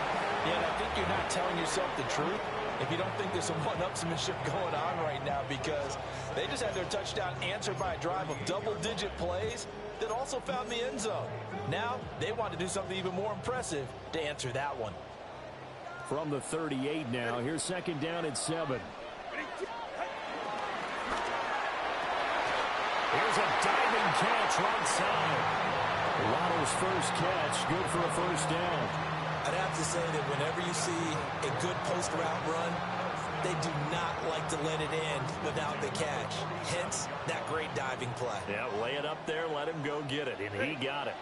Yeah, and I think you're not telling yourself the truth if you don't think there's some one-upsmanship going on right now, because they just had their touchdown answered by a drive of double-digit plays that also found the end zone. Now they want to do something even more impressive to answer that one. From the 38 now, here's 2nd down at 7. Here's a diving catch right side. Waddle's first catch, good for a 1st down. I'd have to say that whenever you see a good post route run, they do not like to let it end without the catch. Hence, that great diving play. Yeah, lay it up there, let him go get it, and he got it.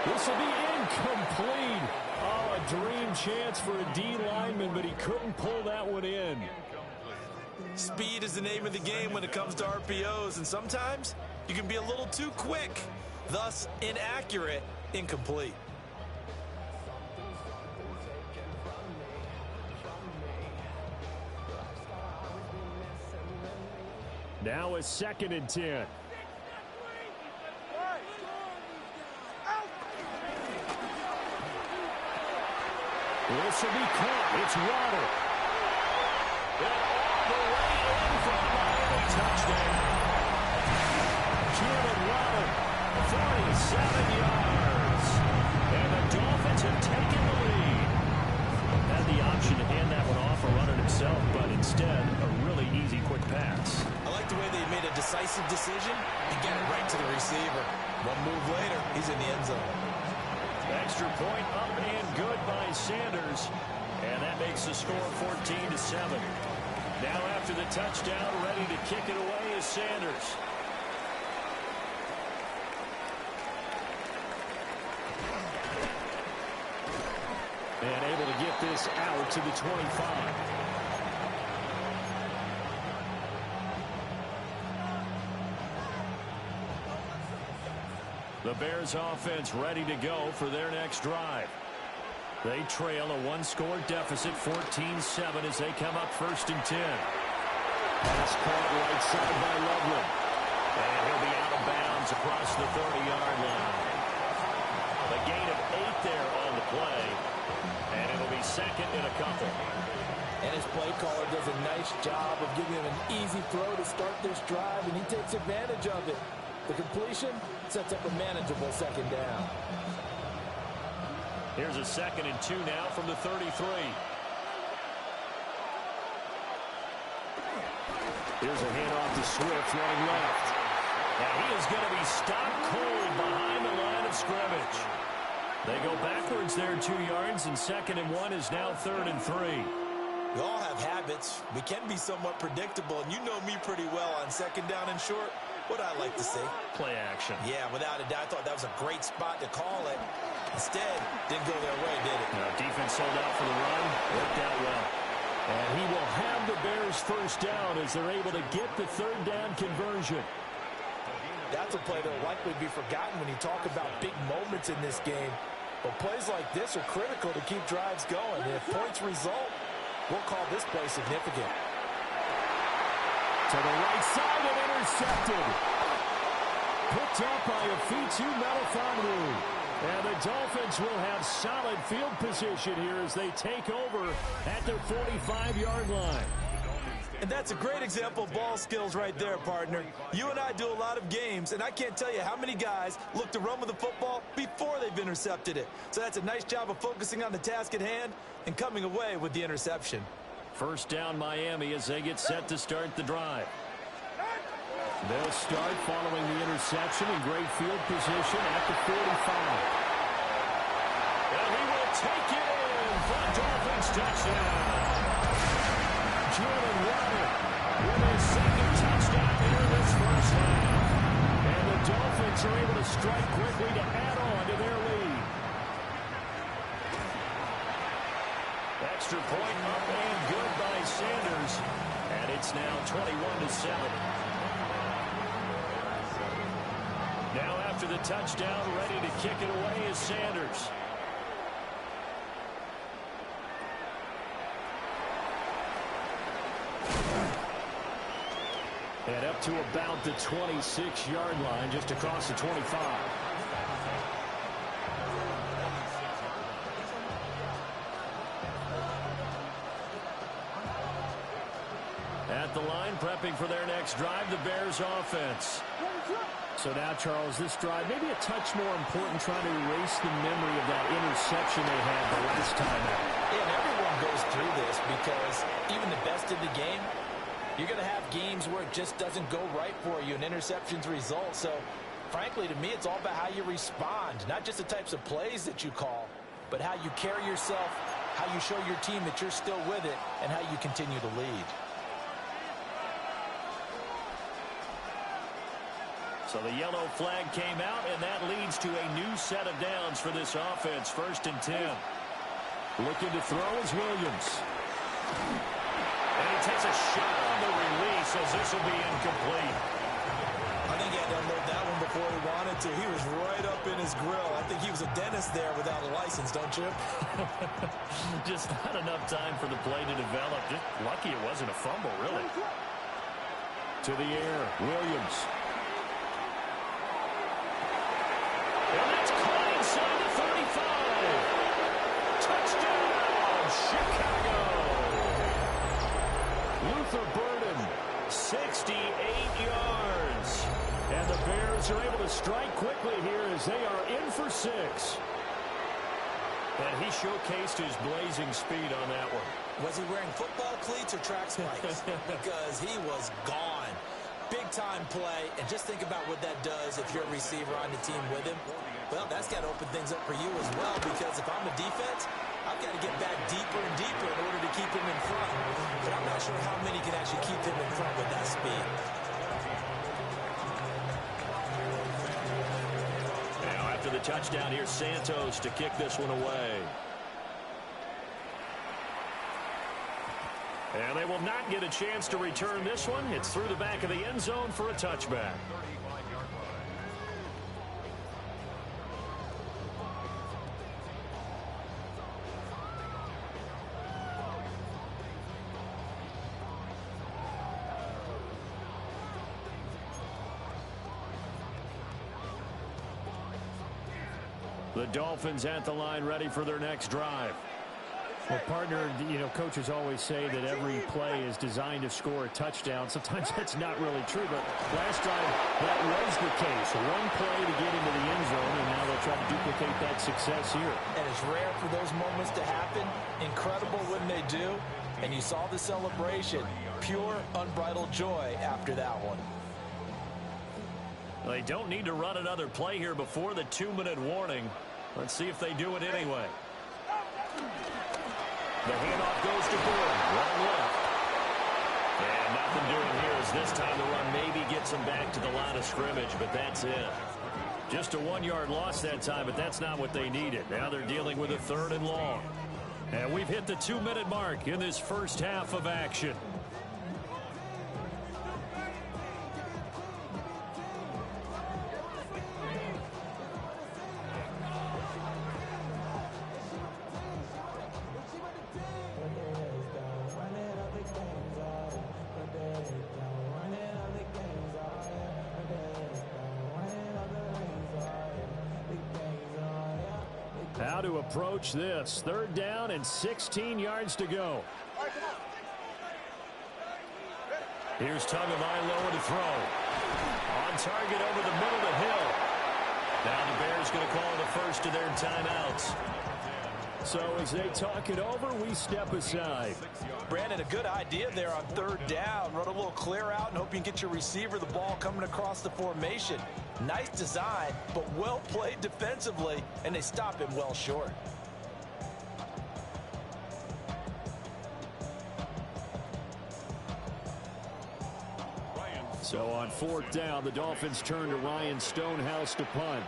This will be incomplete. Oh, a dream chance for a D lineman, but he couldn't pull that one in. Speed is the name of the game when it comes to RPOs, and sometimes you can be a little too quick, thus inaccurate, incomplete. Now a 2nd and 10. This will be caught. It's Waddle. And all the way in for a Miami touchdown. Jalen Waddle, 47 yards. And the Dolphins have taken the lead. Had the option to hand that one off or run it himself, but instead, a really easy, quick pass. I like the way they made a decisive decision and get it right to the receiver. One move later, he's in the end zone. Extra point up and good by Sanders. And that makes the score 14-7. Now after the touchdown, ready to kick it away is Sanders. And able to get this out to the 25. The Bears offense ready to go for their next drive. They trail a one-score deficit, 14-7, as they come up 1st and 10. Pass caught right side by Loveland. And he'll be out of bounds across the 30-yard line. A gain of 8 there on the play. And it'll be 2nd and a couple. And his play caller does a nice job of giving him an easy throw to start this drive, and he takes advantage of it. The completion sets up a manageable 2nd down. Here's a 2nd and 2 now from the 33. Here's a handoff to Swift running left. And he is going to be stopped cold behind the line of scrimmage. They go backwards there 2 yards, and 2nd and 1 is now 3rd and 3. We all have habits. We can be somewhat predictable, and you know me pretty well on 2nd down and short. What I like to see? Play action. Yeah, without a doubt. I thought that was a great spot to call it. Instead, didn't go their way, did it? No, defense sold out for the run. Worked out well. And he will have the Bears 1st down as they're able to get the 3rd down conversion. That's a play that will likely be forgotten when you talk about big moments in this game. But plays like this are critical to keep drives going. And if points result, we'll call this play significant. To the right side and intercepted. Picked up by Afitu Melifonwu. And the Dolphins will have solid field position here as they take over at their 45-yard line. And that's a great example of ball skills right there, partner. You and I do a lot of games, and I can't tell you how many guys look to run with the football before they've intercepted it. So that's a nice job of focusing on the task at hand and coming away with the interception. 1st down Miami as they get set to start the drive. They'll start following the interception in great field position at the 45. And he will take it in for a Dolphins touchdown. Jalen Waddle with his 2nd touchdown here in this 1st half. And the Dolphins are able to strike quickly to add on to their lead. Extra point up and good by Sanders. And it's now 21-7. Now after the touchdown, ready to kick it away is Sanders. And up to about the 26-yard line, just across the 25. At the line, prepping for their next drive, the Bears offense. So now, Charles, this drive maybe a touch more important, trying to erase the memory of that interception they had the last time out. Yeah, and everyone goes through this because even the best in the game, you're going to have games where it just doesn't go right for you, and interceptions result. So, frankly, to me, it's all about how you respond, not just the types of plays that you call, but how you carry yourself, how you show your team that you're still with it, and how you continue to lead. So the yellow flag came out, and that leads to a new set of downs for this offense. 1st and 10. Looking to throw is Williams. And he takes a shot on the release as this will be incomplete. I think he had to unload that one before he wanted to. He was right up in his grill. I think he was a dentist there without a license, don't you? Just not enough time for the play to develop. Just lucky it wasn't a fumble, really. To the air, Williams. And that's caught inside the 35. Touchdown, Chicago. Luther Burden, 68 yards. And the Bears are able to strike quickly here as they are in for 6. And he showcased his blazing speed on that one. Was he wearing football cleats or track spikes? Because he was gone. Big-time play, and just think about what that does if you're a receiver on the team with him. Well, that's got to open things up for you as well, because if I'm a defense, I've got to get back deeper and deeper in order to keep him in front. But I'm not sure how many can actually keep him in front with that speed. Now, after the touchdown, here's Santos to kick this one away. And they will not get a chance to return this one. It's through the back of the end zone for a touchback. The Dolphins at the line ready for their next drive. Well, partner, coaches always say that every play is designed to score a touchdown. Sometimes that's not really true, but last time that was the case. One play to get into the end zone, and now they'll try to duplicate that success here. And it's rare for those moments to happen. Incredible when they do. And you saw the celebration. Pure, unbridled joy after that one. They don't need to run another play here before the 2-minute warning. Let's see if they do it anyway. The handoff goes to Bourne. Run left. And nothing doing here as this time the run maybe gets them back to the line of scrimmage, but that's it. Just a 1-yard loss that time, but that's not what they needed. Now they're dealing with a 3rd and long. And we've hit the 2-minute mark in this first half of action. How to approach this. 3rd down and 16 yards to go. Here's Tagovailoa to throw. On target over the middle to Hill. Now the Bears going to call the first of their timeouts. So as they talk it over, we step aside. Brandon, a good idea there on 3rd down. Run a little clear out and hope you can get your receiver the ball coming across the formation. Nice design, but well played defensively, and they stop him well short. So on 4th down, the Dolphins turn to Ryan Stonehouse to punt.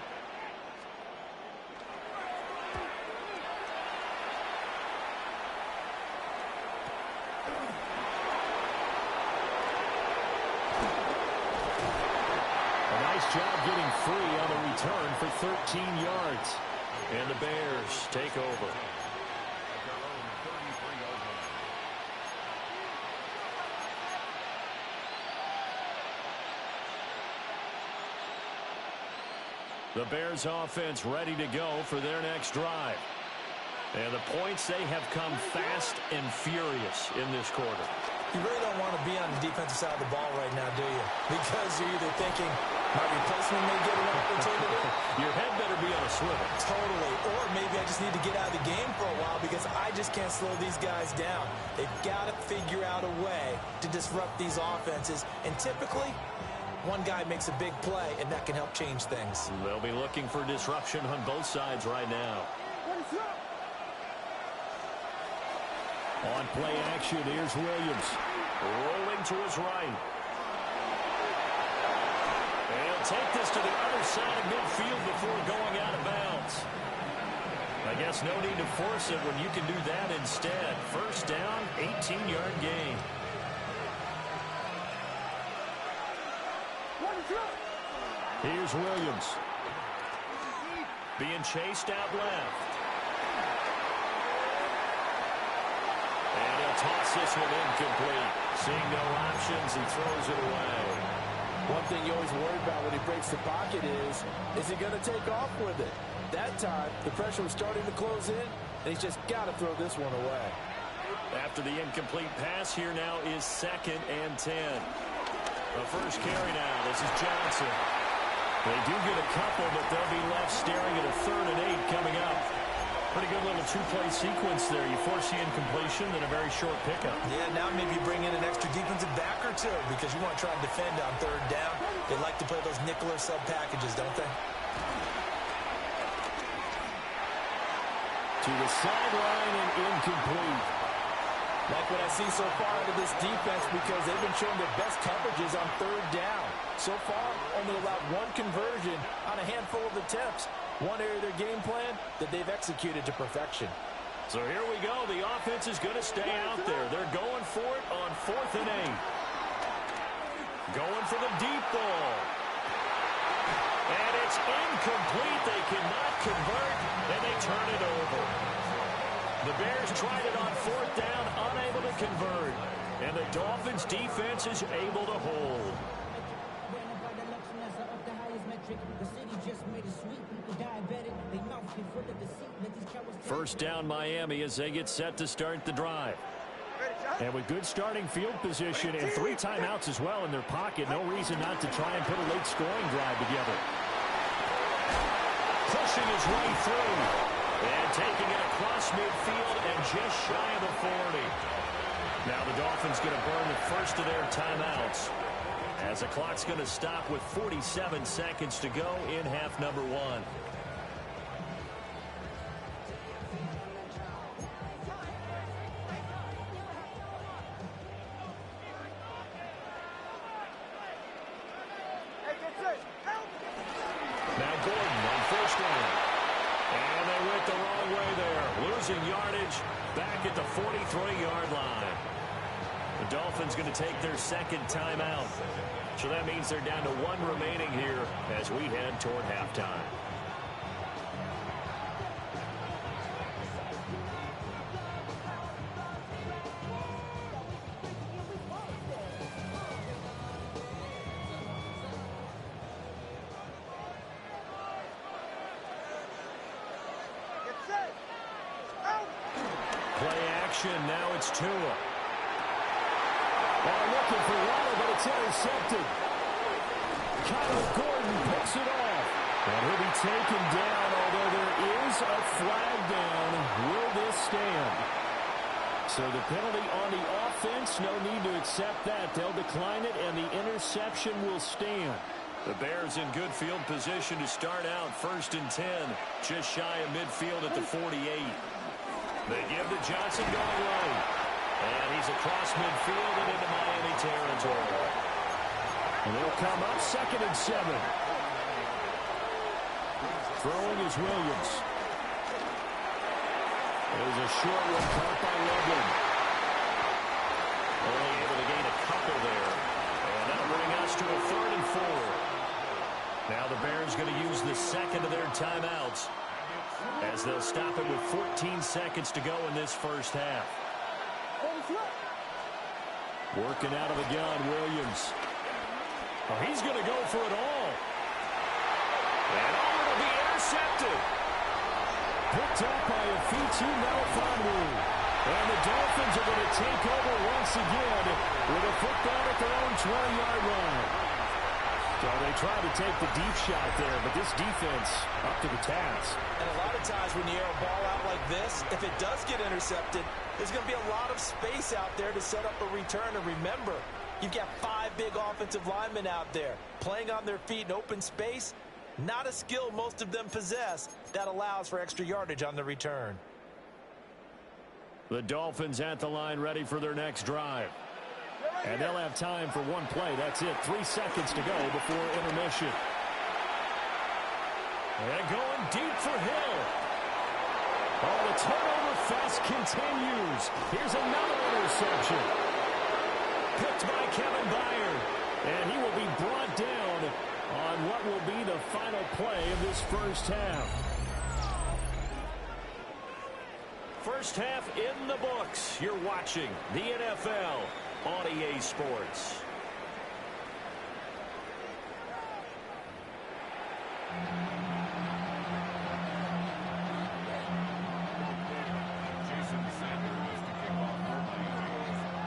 Job getting free on the return for 13 yards. And the Bears take over. The Bears offense ready to go for their next drive. And the points, they have come fast and furious in this quarter. You really don't want to be on the defensive side of the ball right now, do you? Because you're either thinking, my replacement may get an opportunity. Your head better be on a swivel. Totally. Or maybe I just need to get out of the game for a while because I just can't slow these guys down. They've got to figure out a way to disrupt these offenses. And typically, one guy makes a big play, and that can help change things. They'll be looking for disruption on both sides right now. On play action, here's Williams. Rolling to his right. And he'll take this to the other side of midfield before going out of bounds. I guess no need to force it when you can do that instead. 1st down, 18-yard gain. Here's Williams. Being chased out left. And he'll toss this one incomplete. Seeing no options, he throws it away. One thing you always worry about when he breaks the pocket is he going to take off with it? That time, the pressure was starting to close in, and he's just got to throw this one away. After the incomplete pass, here now is 2nd and 10. The first carry now, this is Johnson. They do get a couple, but they'll be left staring at a 3rd and 8 coming up. Pretty good little 2-play sequence there. You force the incompletion, then a very short pickup. Yeah, now maybe bring in an extra defensive back or two because you want to try and defend on 3rd down. They like to play those nickel or sub packages, don't they? To the sideline and incomplete. Like what I see so far out of this defense because they've been showing their best coverages on 3rd down. So far, only allowed 1 conversion on a handful of attempts. One area of their game plan that they've executed to perfection. So here we go. The offense is going to stay out there. They're going for it on 4th and 8. Going for the deep ball. And it's incomplete. They cannot convert, and they turn it over. The Bears tried it on 4th down, unable to convert. And the Dolphins defense is able to hold. First down Miami as they get set to start the drive. And with good starting field position and 3 timeouts as well in their pocket, no reason not to try and put a late scoring drive together. Pushing his way through and taking it across midfield and just shy of the 40. Now the Dolphins going to burn the first of their timeouts as the clock's going to stop with 47 seconds to go in half number 1. Now Gordon on first down. And they went the wrong way there. Losing yardage back at the 43-yard line. The Dolphins going to take their second timeout. So that means they're down to 1 remaining here as we head toward halftime. Play action. Now it's Tua. Looking for Waddle, but it's intercepted. Kyler Gordon picks it off. And he'll be taken down, although there is a flag down. Will this stand? So the penalty on the offense, no need to accept that. They'll decline it, and the interception will stand. The Bears in good field position to start out. 1st and 10, just shy of midfield at the 48. They give to Johnson going low. And he's across midfield and into Miami territory. And they'll come up 2nd and 7. Throwing is Williams. There's a short one caught by Loveland. Only able to gain a couple there. And that'll bring us to a 3rd and 4. Now the Bears going to use the second of their timeouts as they'll stop it with 14 seconds to go in this first half. Working out of the gun, Williams. Oh, he's going to go for it all. And it'll be intercepted. Picked up by Afitu Melifonwu. And the Dolphins are going to take over once again with a football at their own 20-yard line. So they tried to take the deep shot there, but this defense up to the task. And a lot of times when you air a ball out like this, if it does get intercepted, there's going to be a lot of space out there to set up a return. And remember, you've got 5 big offensive linemen out there playing on their feet in open space. Not a skill most of them possess that allows for extra yardage on the return. The Dolphins at the line ready for their next drive. And they'll have time for 1 play. That's it. 3 seconds to go before intermission. And going deep for Hill. Oh, the turnover fest continues. Here's another interception. Picked by Kevin Byard. And he will be brought down on what will be the final play of this first half. First half in the books. You're watching the NFL on EA Sports.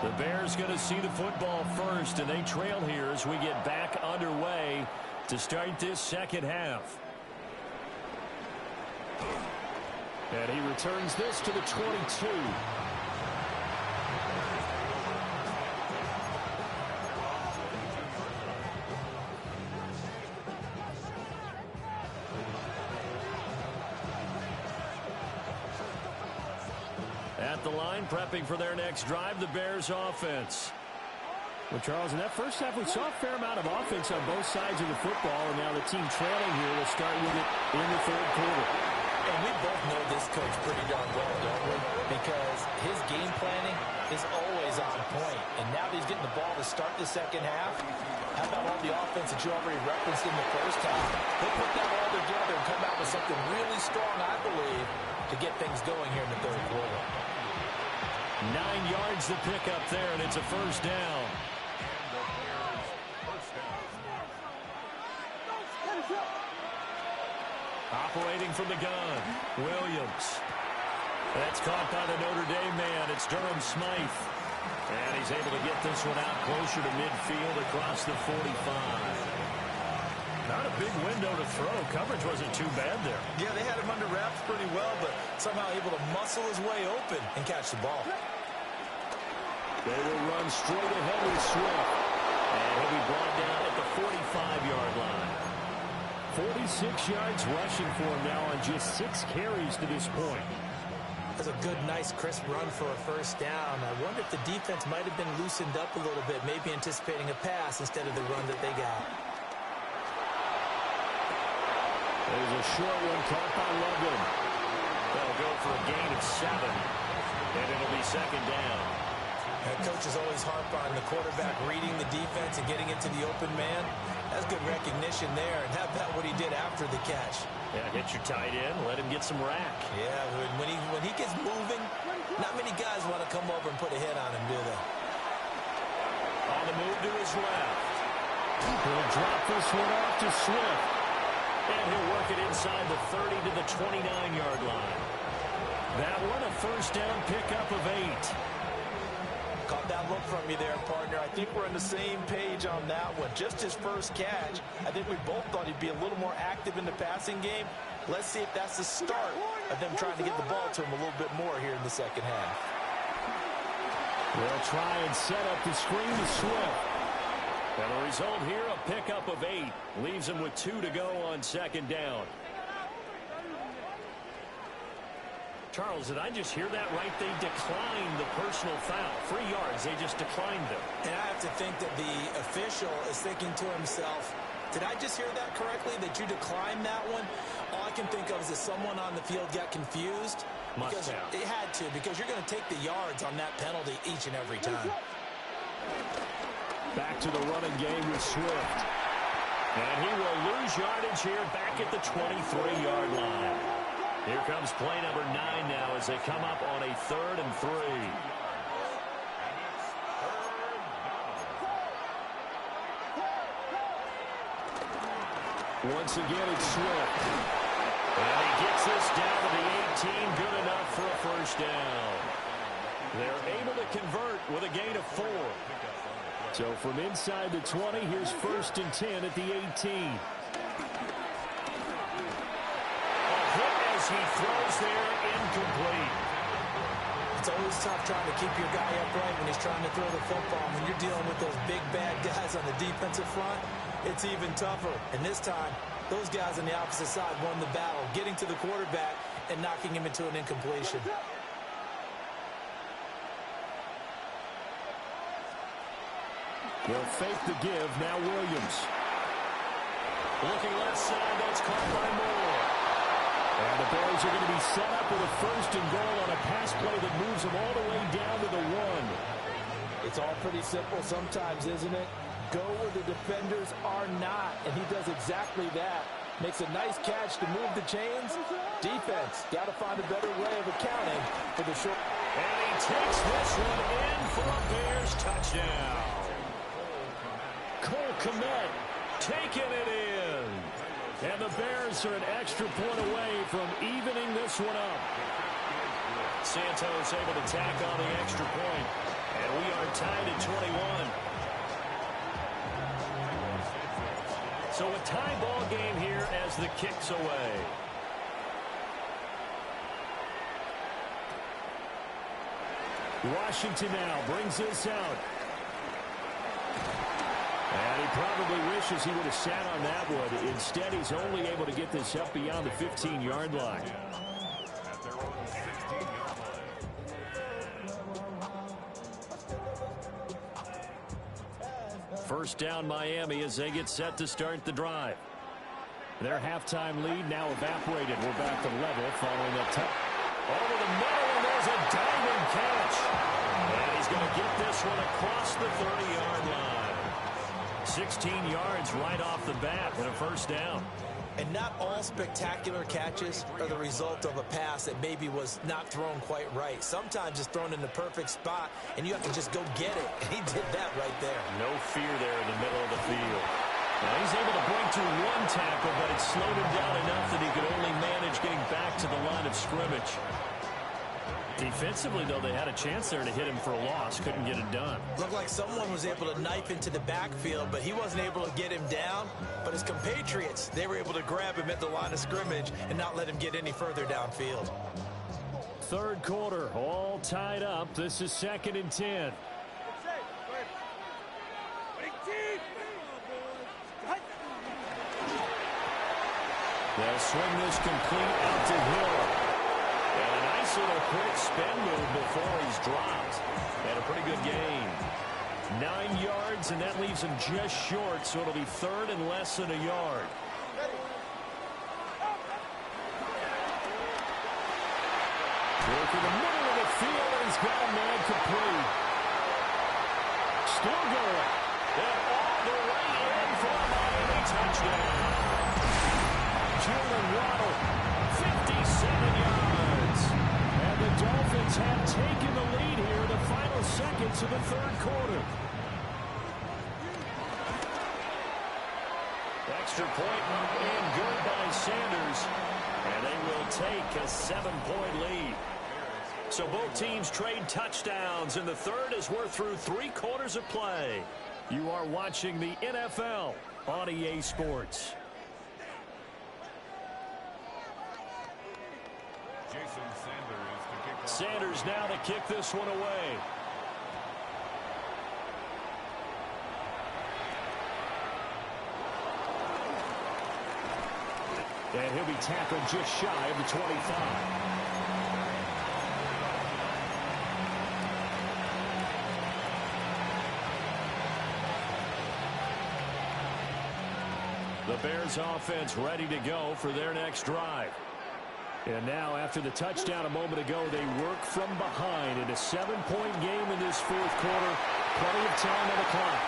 The Bears going to see the football first, and they trail here as we get back underway to start this second half. And he returns this to the 22. At the line, prepping for their next drive, the Bears offense. Well, Charles, in that first half, we saw a fair amount of offense on both sides of the football, and now the team trailing here will start with it in the 3rd quarter. And we both know this coach pretty darn well, don't we? Because his game planning is always on point. And now that he's getting the ball to start the second half, how about all the offense that you already referenced in the first half? He'll put that all together and come out with something really strong, I believe, to get things going here in the 3rd quarter. 9 yards to pick up there, and it's a first down. Operating from the gun, Williams. That's caught by the Notre Dame man. It's Durham Smythe. And he's able to get this one out closer to midfield across the 45. Not a big window to throw. Coverage wasn't too bad there. Yeah, they had him under wraps pretty well, but somehow able to muscle his way open and catch the ball. They will run straight ahead with Swift. And he'll be brought down at the 45-yard line. 46 yards rushing for him now on just 6 carries to this point. That's a good, nice, crisp run for a first down. I wonder if the defense might have been loosened up a little bit, maybe anticipating a pass instead of the run that they got. There's a short one caught by Logan. They'll go for a gain of 7, and it'll be second down. Coaches always harp on the quarterback reading the defense and getting into the open man. That's good recognition there, and how about what he did after the catch? Yeah, hit your tight end, let him get some rack. Yeah, when he gets moving, not many guys want to come over and put a hit on him, do they? On the move to his left. He'll drop this one off to Swift. And he'll work it inside the 30 to the 29-yard line. That one a first down pickup of 8. Caught that look from you there, partner. I think we're on the same page on that one. Just his first catch. I think we both thought he'd be a little more active in the passing game. Let's see if that's the start of them trying to get the ball to him a little bit more here in the second half. They'll try and set up the screen to Swift. And the result here, a pickup of 8. Leaves him with 2 to go on second down. Charles, did I just hear that right? They declined the personal foul. 3 yards, they just declined them. And I have to think that the official is thinking to himself, did I just hear that correctly, that you declined that one? All I can think of is that someone on the field got confused. Must have. It had to, because you're going to take the yards on that penalty each and every time. Back to the running game with Swift. And he will lose yardage here back at the 23-yard line. Here comes play number 9 now as they come up on a 3rd and 3. Once again, it's Swift. And he gets this down to the 18, good enough for a first down. They're able to convert with a gain of 4. So from inside the 20, here's 1st and 10 at the 18. He throws there, incomplete. It's always tough trying to keep your guy upright when he's trying to throw the football. When you're dealing with those big, bad guys on the defensive front, it's even tougher. And this time, those guys on the opposite side won the battle, getting to the quarterback and knocking him into an incompletion. They'll fake the give. Now Williams. Looking left side, that's caught by Moore. And the Bears are going to be set up with a 1st and goal on a pass play that moves them all the way down to the 1. It's all pretty simple sometimes, isn't it? Go where the defenders are not, and he does exactly that. Makes a nice catch to move the chains. Defense, got to find a better way of accounting for the short. And he takes this one in for a Bears touchdown. Cole Kmet taking it in. And the Bears are an extra point away from evening this one up. Santos able to tack on the extra point. And we are tied at 21. So a tie ball game here as the kick's away. Washington now brings this out. And he probably wishes he would have sat on that one. Instead, he's only able to get this up beyond the 15-yard line. At their own 16-yard line. First down Miami as they get set to start the drive. Their halftime lead now evaporated. We're back to level following a touch. Over the middle, and there's a diving catch. And he's going to get this one across the 30-yard line. 16 yards right off the bat and a first down. And not all spectacular catches are the result of a pass that maybe was not thrown quite right. Sometimes it's thrown in the perfect spot, and you have to just go get it. And he did that right there. No fear there in the middle of the field. Now he's able to break through one tackle, but it slowed him down enough that he could only manage getting back to the line of scrimmage. Defensively, though, they had a chance there to hit him for a loss. Couldn't get it done. Looked like someone was able to knife into the backfield, but he wasn't able to get him down. But his compatriots, they were able to grab him at the line of scrimmage and not let him get any further downfield. Third quarter, all tied up. This is 2nd and 10. They'll swing this complete out to Hill. And a nice little quick spin move before he's dropped. And a pretty good gain. 9 yards, and that leaves him just short, so it'll be 3rd and less than a yard. Working the middle of the field, and he's got a man complete. Still going. And all the way in for a Miami touchdown. Jalen Waddle, 57 yards. And the Dolphins have taken the lead here in the final seconds of the third quarter. Extra point and good by Sanders. And they will take a 7-point lead. So both teams trade touchdowns in the third as we're through 3 quarters of play. You are watching the NFL on EA Sports. Sanders now to kick this one away. And he'll be tackled just shy of the 25. The Bears offense ready to go for their next drive. And now, after the touchdown a moment ago, they work from behind in a 7-point game in this fourth quarter. Plenty of time on the clock.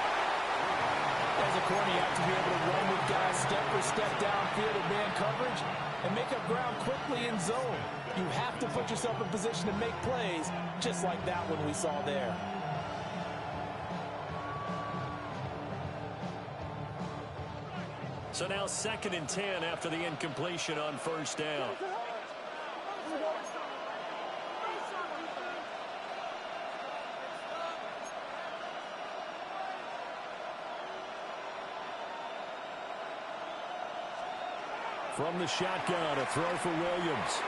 As a corner, you have to be able to run with guys step for step downfield in man coverage and make up ground quickly in zone. You have to put yourself in position to make plays, just like that one we saw there. So now 2nd and 10 after the incompletion on first down. From the shotgun, a throw for Williams.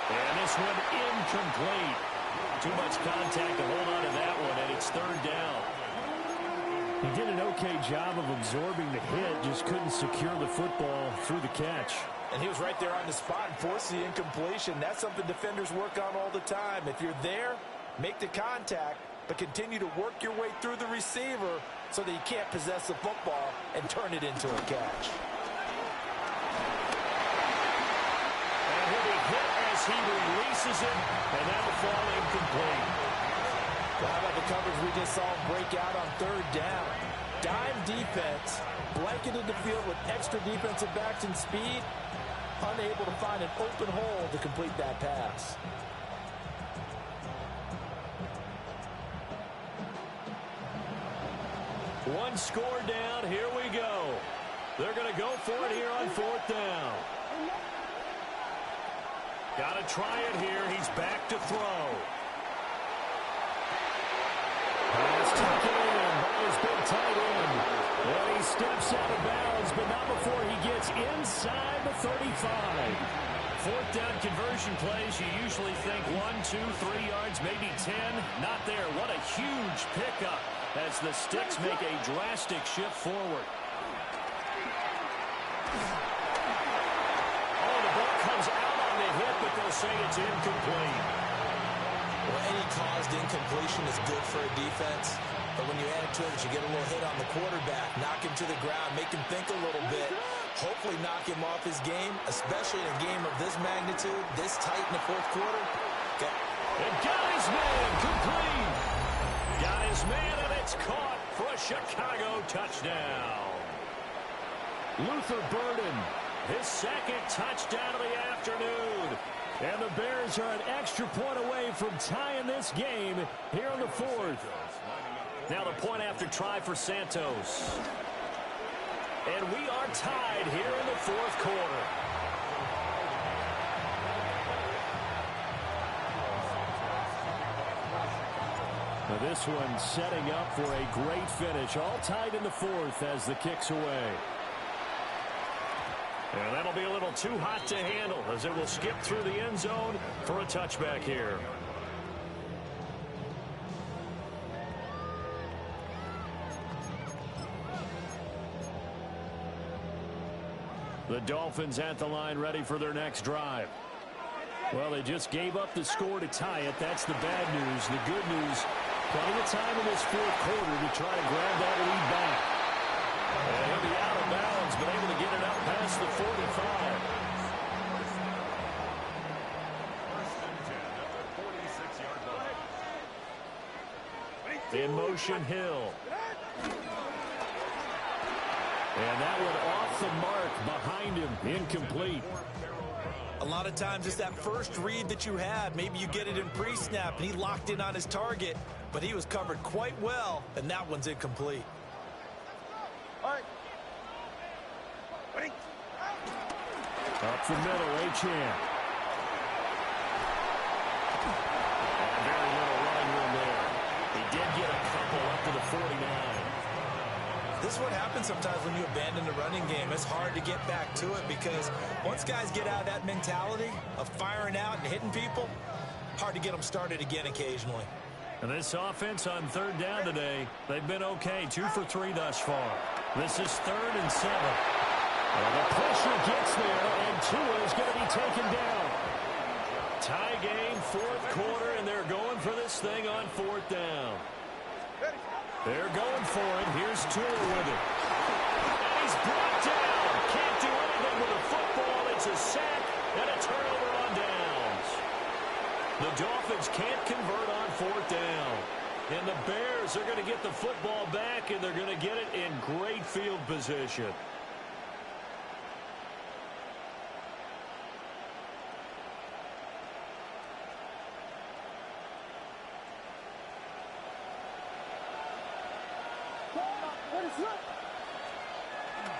And this one incomplete. Too much contact to hold on to that one, and it's 3rd down. He did an okay job of absorbing the hit, just couldn't secure the football through the catch. And he was right there on the spot and forced the incompletion. That's something defenders work on all the time. If you're there, make the contact, but continue to work your way through the receiver so that you can't possess the football and turn it into a catch. And he'll be hit as he releases it, and that'll fall incomplete. Well, how about the coverage we just saw break out on 3rd down? Dime defense, blanketed the field with extra defensive backs and speed, unable to find an open hole to complete that pass. One score down, here we go. They're going to go for it here on 4th down. Got to try it here, he's back to throw. Pass taken in by his big tight end. And he steps out of bounds, but not before he gets inside the 35. 4th down conversion plays, you usually think 1, 2, 3 yards, maybe 10. Not there. What a huge pickup as the Sticks make a drastic shift forward. Oh, the ball comes out on the hit, but they'll say it's incomplete. Well, any caused incompletion is good for a defense, but when you add to it, you get a little hit on the quarterback, knock him to the ground, make him think a little bit, hopefully knock him off his game, especially in a game of this magnitude, this tight in the 4th quarter. And got his man complete. Got his man, and it's caught for a Chicago touchdown. Luther Burden, his 2nd touchdown of the afternoon. And the Bears are an extra point away from tying this game here in the 4th. Now the point after try for Santos. And we are tied here in the fourth quarter. Now this one setting up for a great finish. All tied in the fourth as the kick's away. And that'll be a little too hot to handle as it will skip through the end zone for a touchback here. The Dolphins at the line ready for their next drive. Well, they just gave up the score to tie it. That's the bad news. The good news, plenty of time in this fourth quarter to try to grab that lead back. And he'll be out of bounds, but able to get it up past the 45. First and 10 at the 46-yard line. In motion, Hill. And that one off the mark behind him. Incomplete. A lot of times it's that first read that you have. Maybe you get it in pre-snap, and he locked in on his target, but he was covered quite well, and that one's incomplete. Up the middle, Achane. And very little running room there. He did get a couple up to the 49. This is what happens sometimes when you abandon the running game. It's hard to get back to it because once guys get out of that mentality of firing out and hitting people, hard to get them started again occasionally. And this offense on third down today, they've been okay. 2 for 3 thus far. This is 3rd and 7. Well, the pressure gets there, and Tua is going to be taken down. Tie game, fourth quarter, and they're going for this thing on 4th down. They're going for it. Here's Tua with it. And he's brought down. Can't do anything with the football. It's a sack and a turnover on downs. The Dolphins can't convert on 4th down. And the Bears are going to get the football back, and they're going to get it in great field position.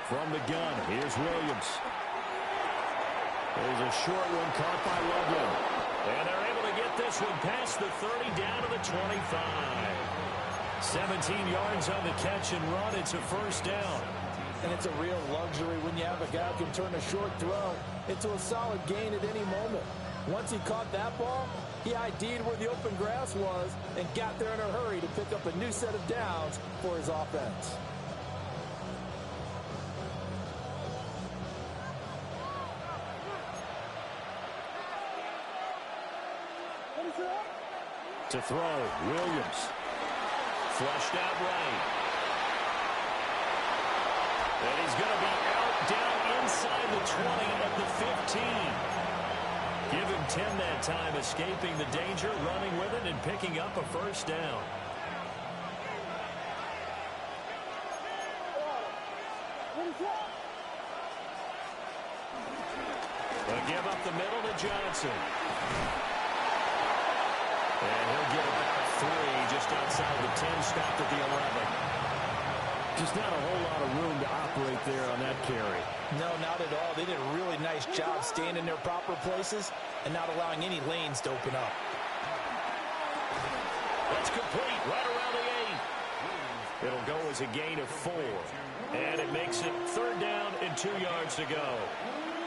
From the gun, here's Williams. There's a short one caught by Loveland. And they're able to get this one past the 30 down to the 25. 17 yards on the catch and run. It's a first down. And it's a real luxury when you have a guy who can turn a short throw into a solid gain at any moment. Once he caught that ball, he ID'd where the open grass was and got there in a hurry to pick up a new set of downs for his offense. To throw, Williams. Flushed out right. And he's going to be out down inside the 20 at the 15. Give him 10 that time, escaping the danger, running with it, and picking up a first down. They'll give up the middle to Johnson. And he'll get about 3 just outside the 10, stopped at the 11. Just not a whole lot of room to operate there on that carry. No, not at all. They did a really nice job staying in their proper places and not allowing any lanes to open up. That's complete right around the 8. It'll go as a gain of 4. And it makes it 3rd down and 2 yards to go.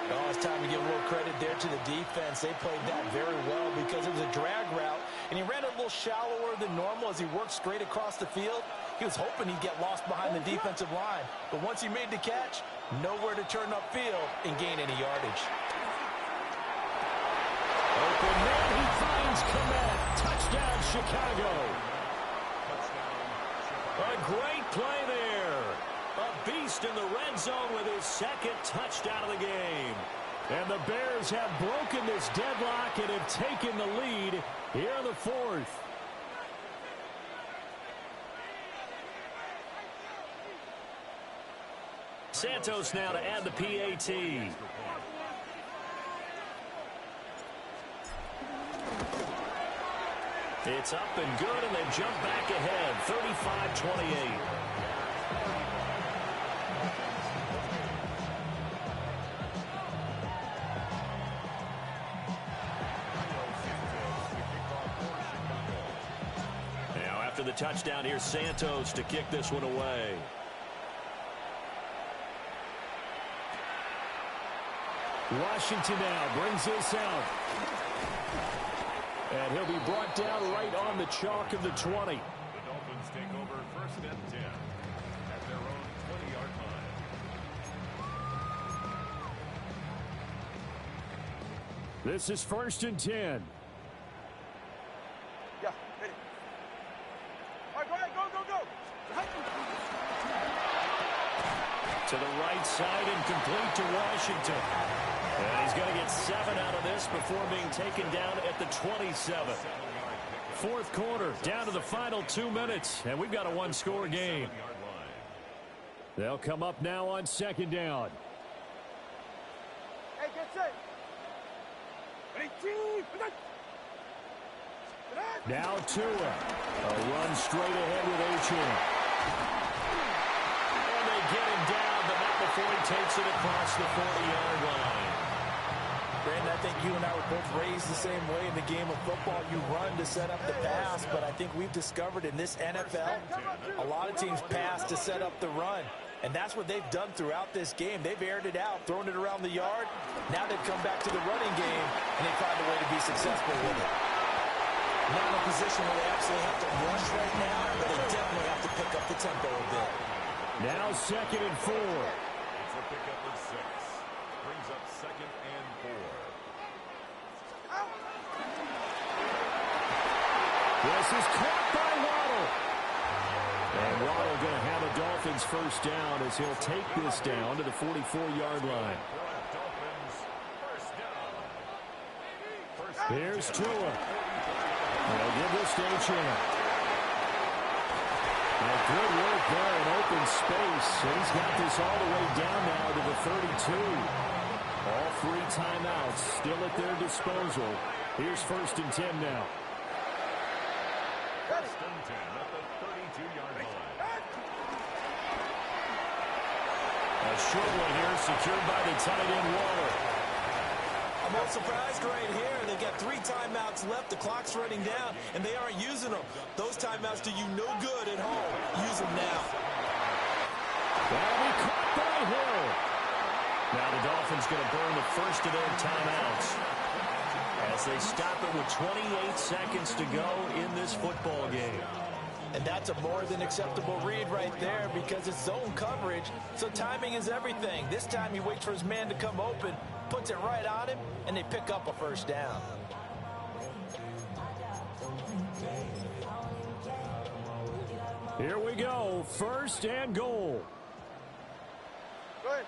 Oh, it's time to give a little credit there to the defense. They played that very well because it was a drag route, and he ran it a little shallower than normal as he worked straight across the field. He was hoping he'd get lost behind the defensive line, but once he made the catch, nowhere to turn upfield and gain any yardage. Open man, he finds Kmet. Touchdown, Chicago. A great play there. A beast in the red zone with his 2nd touchdown of the game. And the Bears have broken this deadlock and have taken the lead here in the 4th. Santos now to add the PAT. It's up and good, and they jump back ahead, 35-28. the touchdown. Here's Santos to kick this one away. Washington now brings this out. And he'll be brought down right on the chalk of the 20. The Dolphins take over 1st and 10 at their own 20-yard line. This is 1st and 10. Yeah, hit it. All right, go ahead, go. To the right side and complete to Washington. And he's going to get 7 out of this before being taken down at the 27. 4th quarter, down to the final 2 minutes, and we've got a one-score game. They'll come up now on 2nd down. Hey, get set. Now Tua. A run straight ahead with Achane. And they get him down, but not before he takes it across the 40-yard line. Brandon, I think you and I were both raised the same way in the game of football. You run to set up the pass, but I think we've discovered in this NFL, a lot of teams pass to set up the run. And that's what they've done throughout this game. They've aired it out, thrown it around the yard. Now they've come back to the running game, and they find a way to be successful with it. Not in a position where they absolutely have to rush right now, but they definitely have to pick up the tempo a bit. Now 2nd and 4. It's a pickup of 6. Brings up 2nd and 4. This is caught by Waddle. And Waddle going to have a Dolphins 1st down as he'll take this down to the 44-yard line. Here's Tua. They'll give this to Achane. Good work there in open space. He's got this all the way down now to the 32. All 3 timeouts still at their disposal. Here's 1st and 10 now. 1st and 10 at the 32-yard line. A short one here secured by the tight end Waller. I'm not surprised right here. They've got 3 timeouts left. The clock's running down, and they aren't using them. Those timeouts do you no good at home. Use them now. That'll be caught by Hill. Now the Dolphins going to burn the first of their timeouts as they stop it with 28 seconds to go in this football game. And that's a more than acceptable read right there because it's zone coverage, so timing is everything. This time he waits for his man to come open, puts it right on him, and they pick up a 1st down. Here we go. 1st and goal. Go ahead.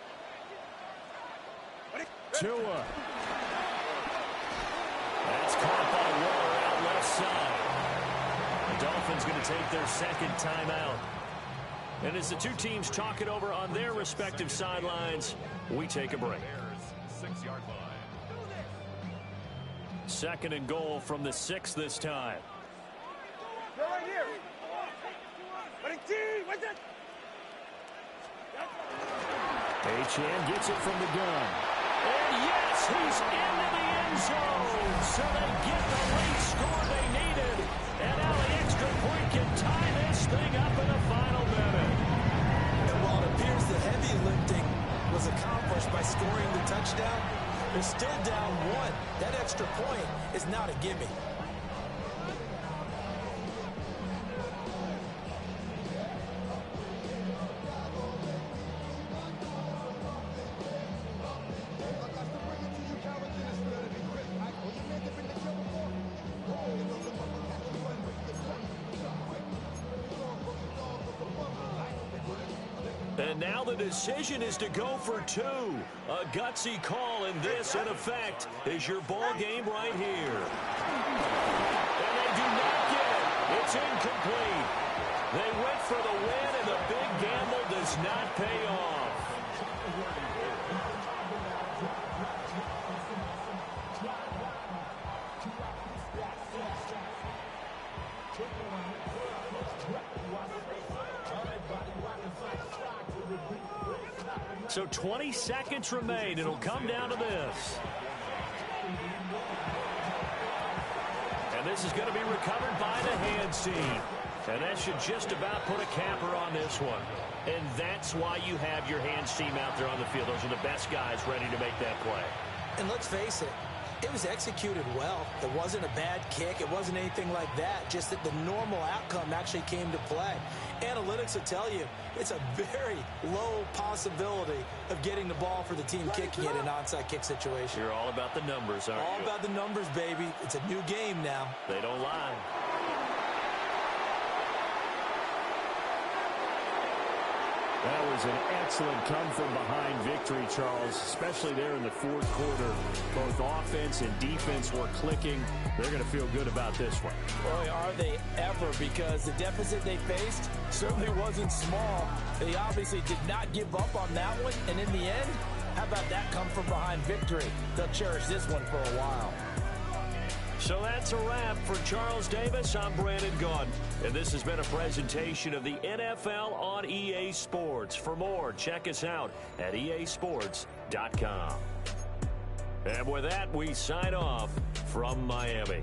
Tua. That's caught by Waller out left side. The Dolphins going to take their 2nd timeout. And as the 2 teams talk it over on their respective sidelines, we take a break. 6-yard line. 2nd and goal from the 6 this time. Go right here. Achane gets it from the gun. And yes, he's into the end zone. So they get the late score they needed. And now the extra point can tie this thing up in the final minute. And while it appears the heavy lifting was accomplished by scoring the touchdown, they're still down 1. That extra point is not a gimme. And now the decision is to go for 2. A gutsy call, and this, in effect, is your ball game right here. And they do not get it. It's incomplete. They went for the win, and the big gamble does not pay off. So 20 seconds remain. It'll come down to this. And this is going to be recovered by the hands team. And that should just about put a capper on this one. And that's why you have your hands team out there on the field. Those are the best guys ready to make that play. And let's face it, it was executed well. It wasn't a bad kick. It wasn't anything like that. Just that the normal outcome actually came to play. Analytics will tell you it's a very low possibility of getting the ball for the team kicking it in an onside kick situation. You're all about the numbers, aren't you? All about the numbers, baby. It's a new game now. They don't lie. That was an excellent come-from-behind victory, Charles, especially there in the fourth quarter. Both offense and defense were clicking. They're going to feel good about this one. Boy, are they ever, because the deficit they faced certainly wasn't small. They obviously did not give up on that one, and in the end, how about that come-from-behind victory? They'll cherish this one for a while. So that's a wrap for Charles Davis. I'm Brandon Gaudin, and this has been a presentation of the NFL on EA Sports. For more, check us out at easports.com. And with that, we sign off from Miami.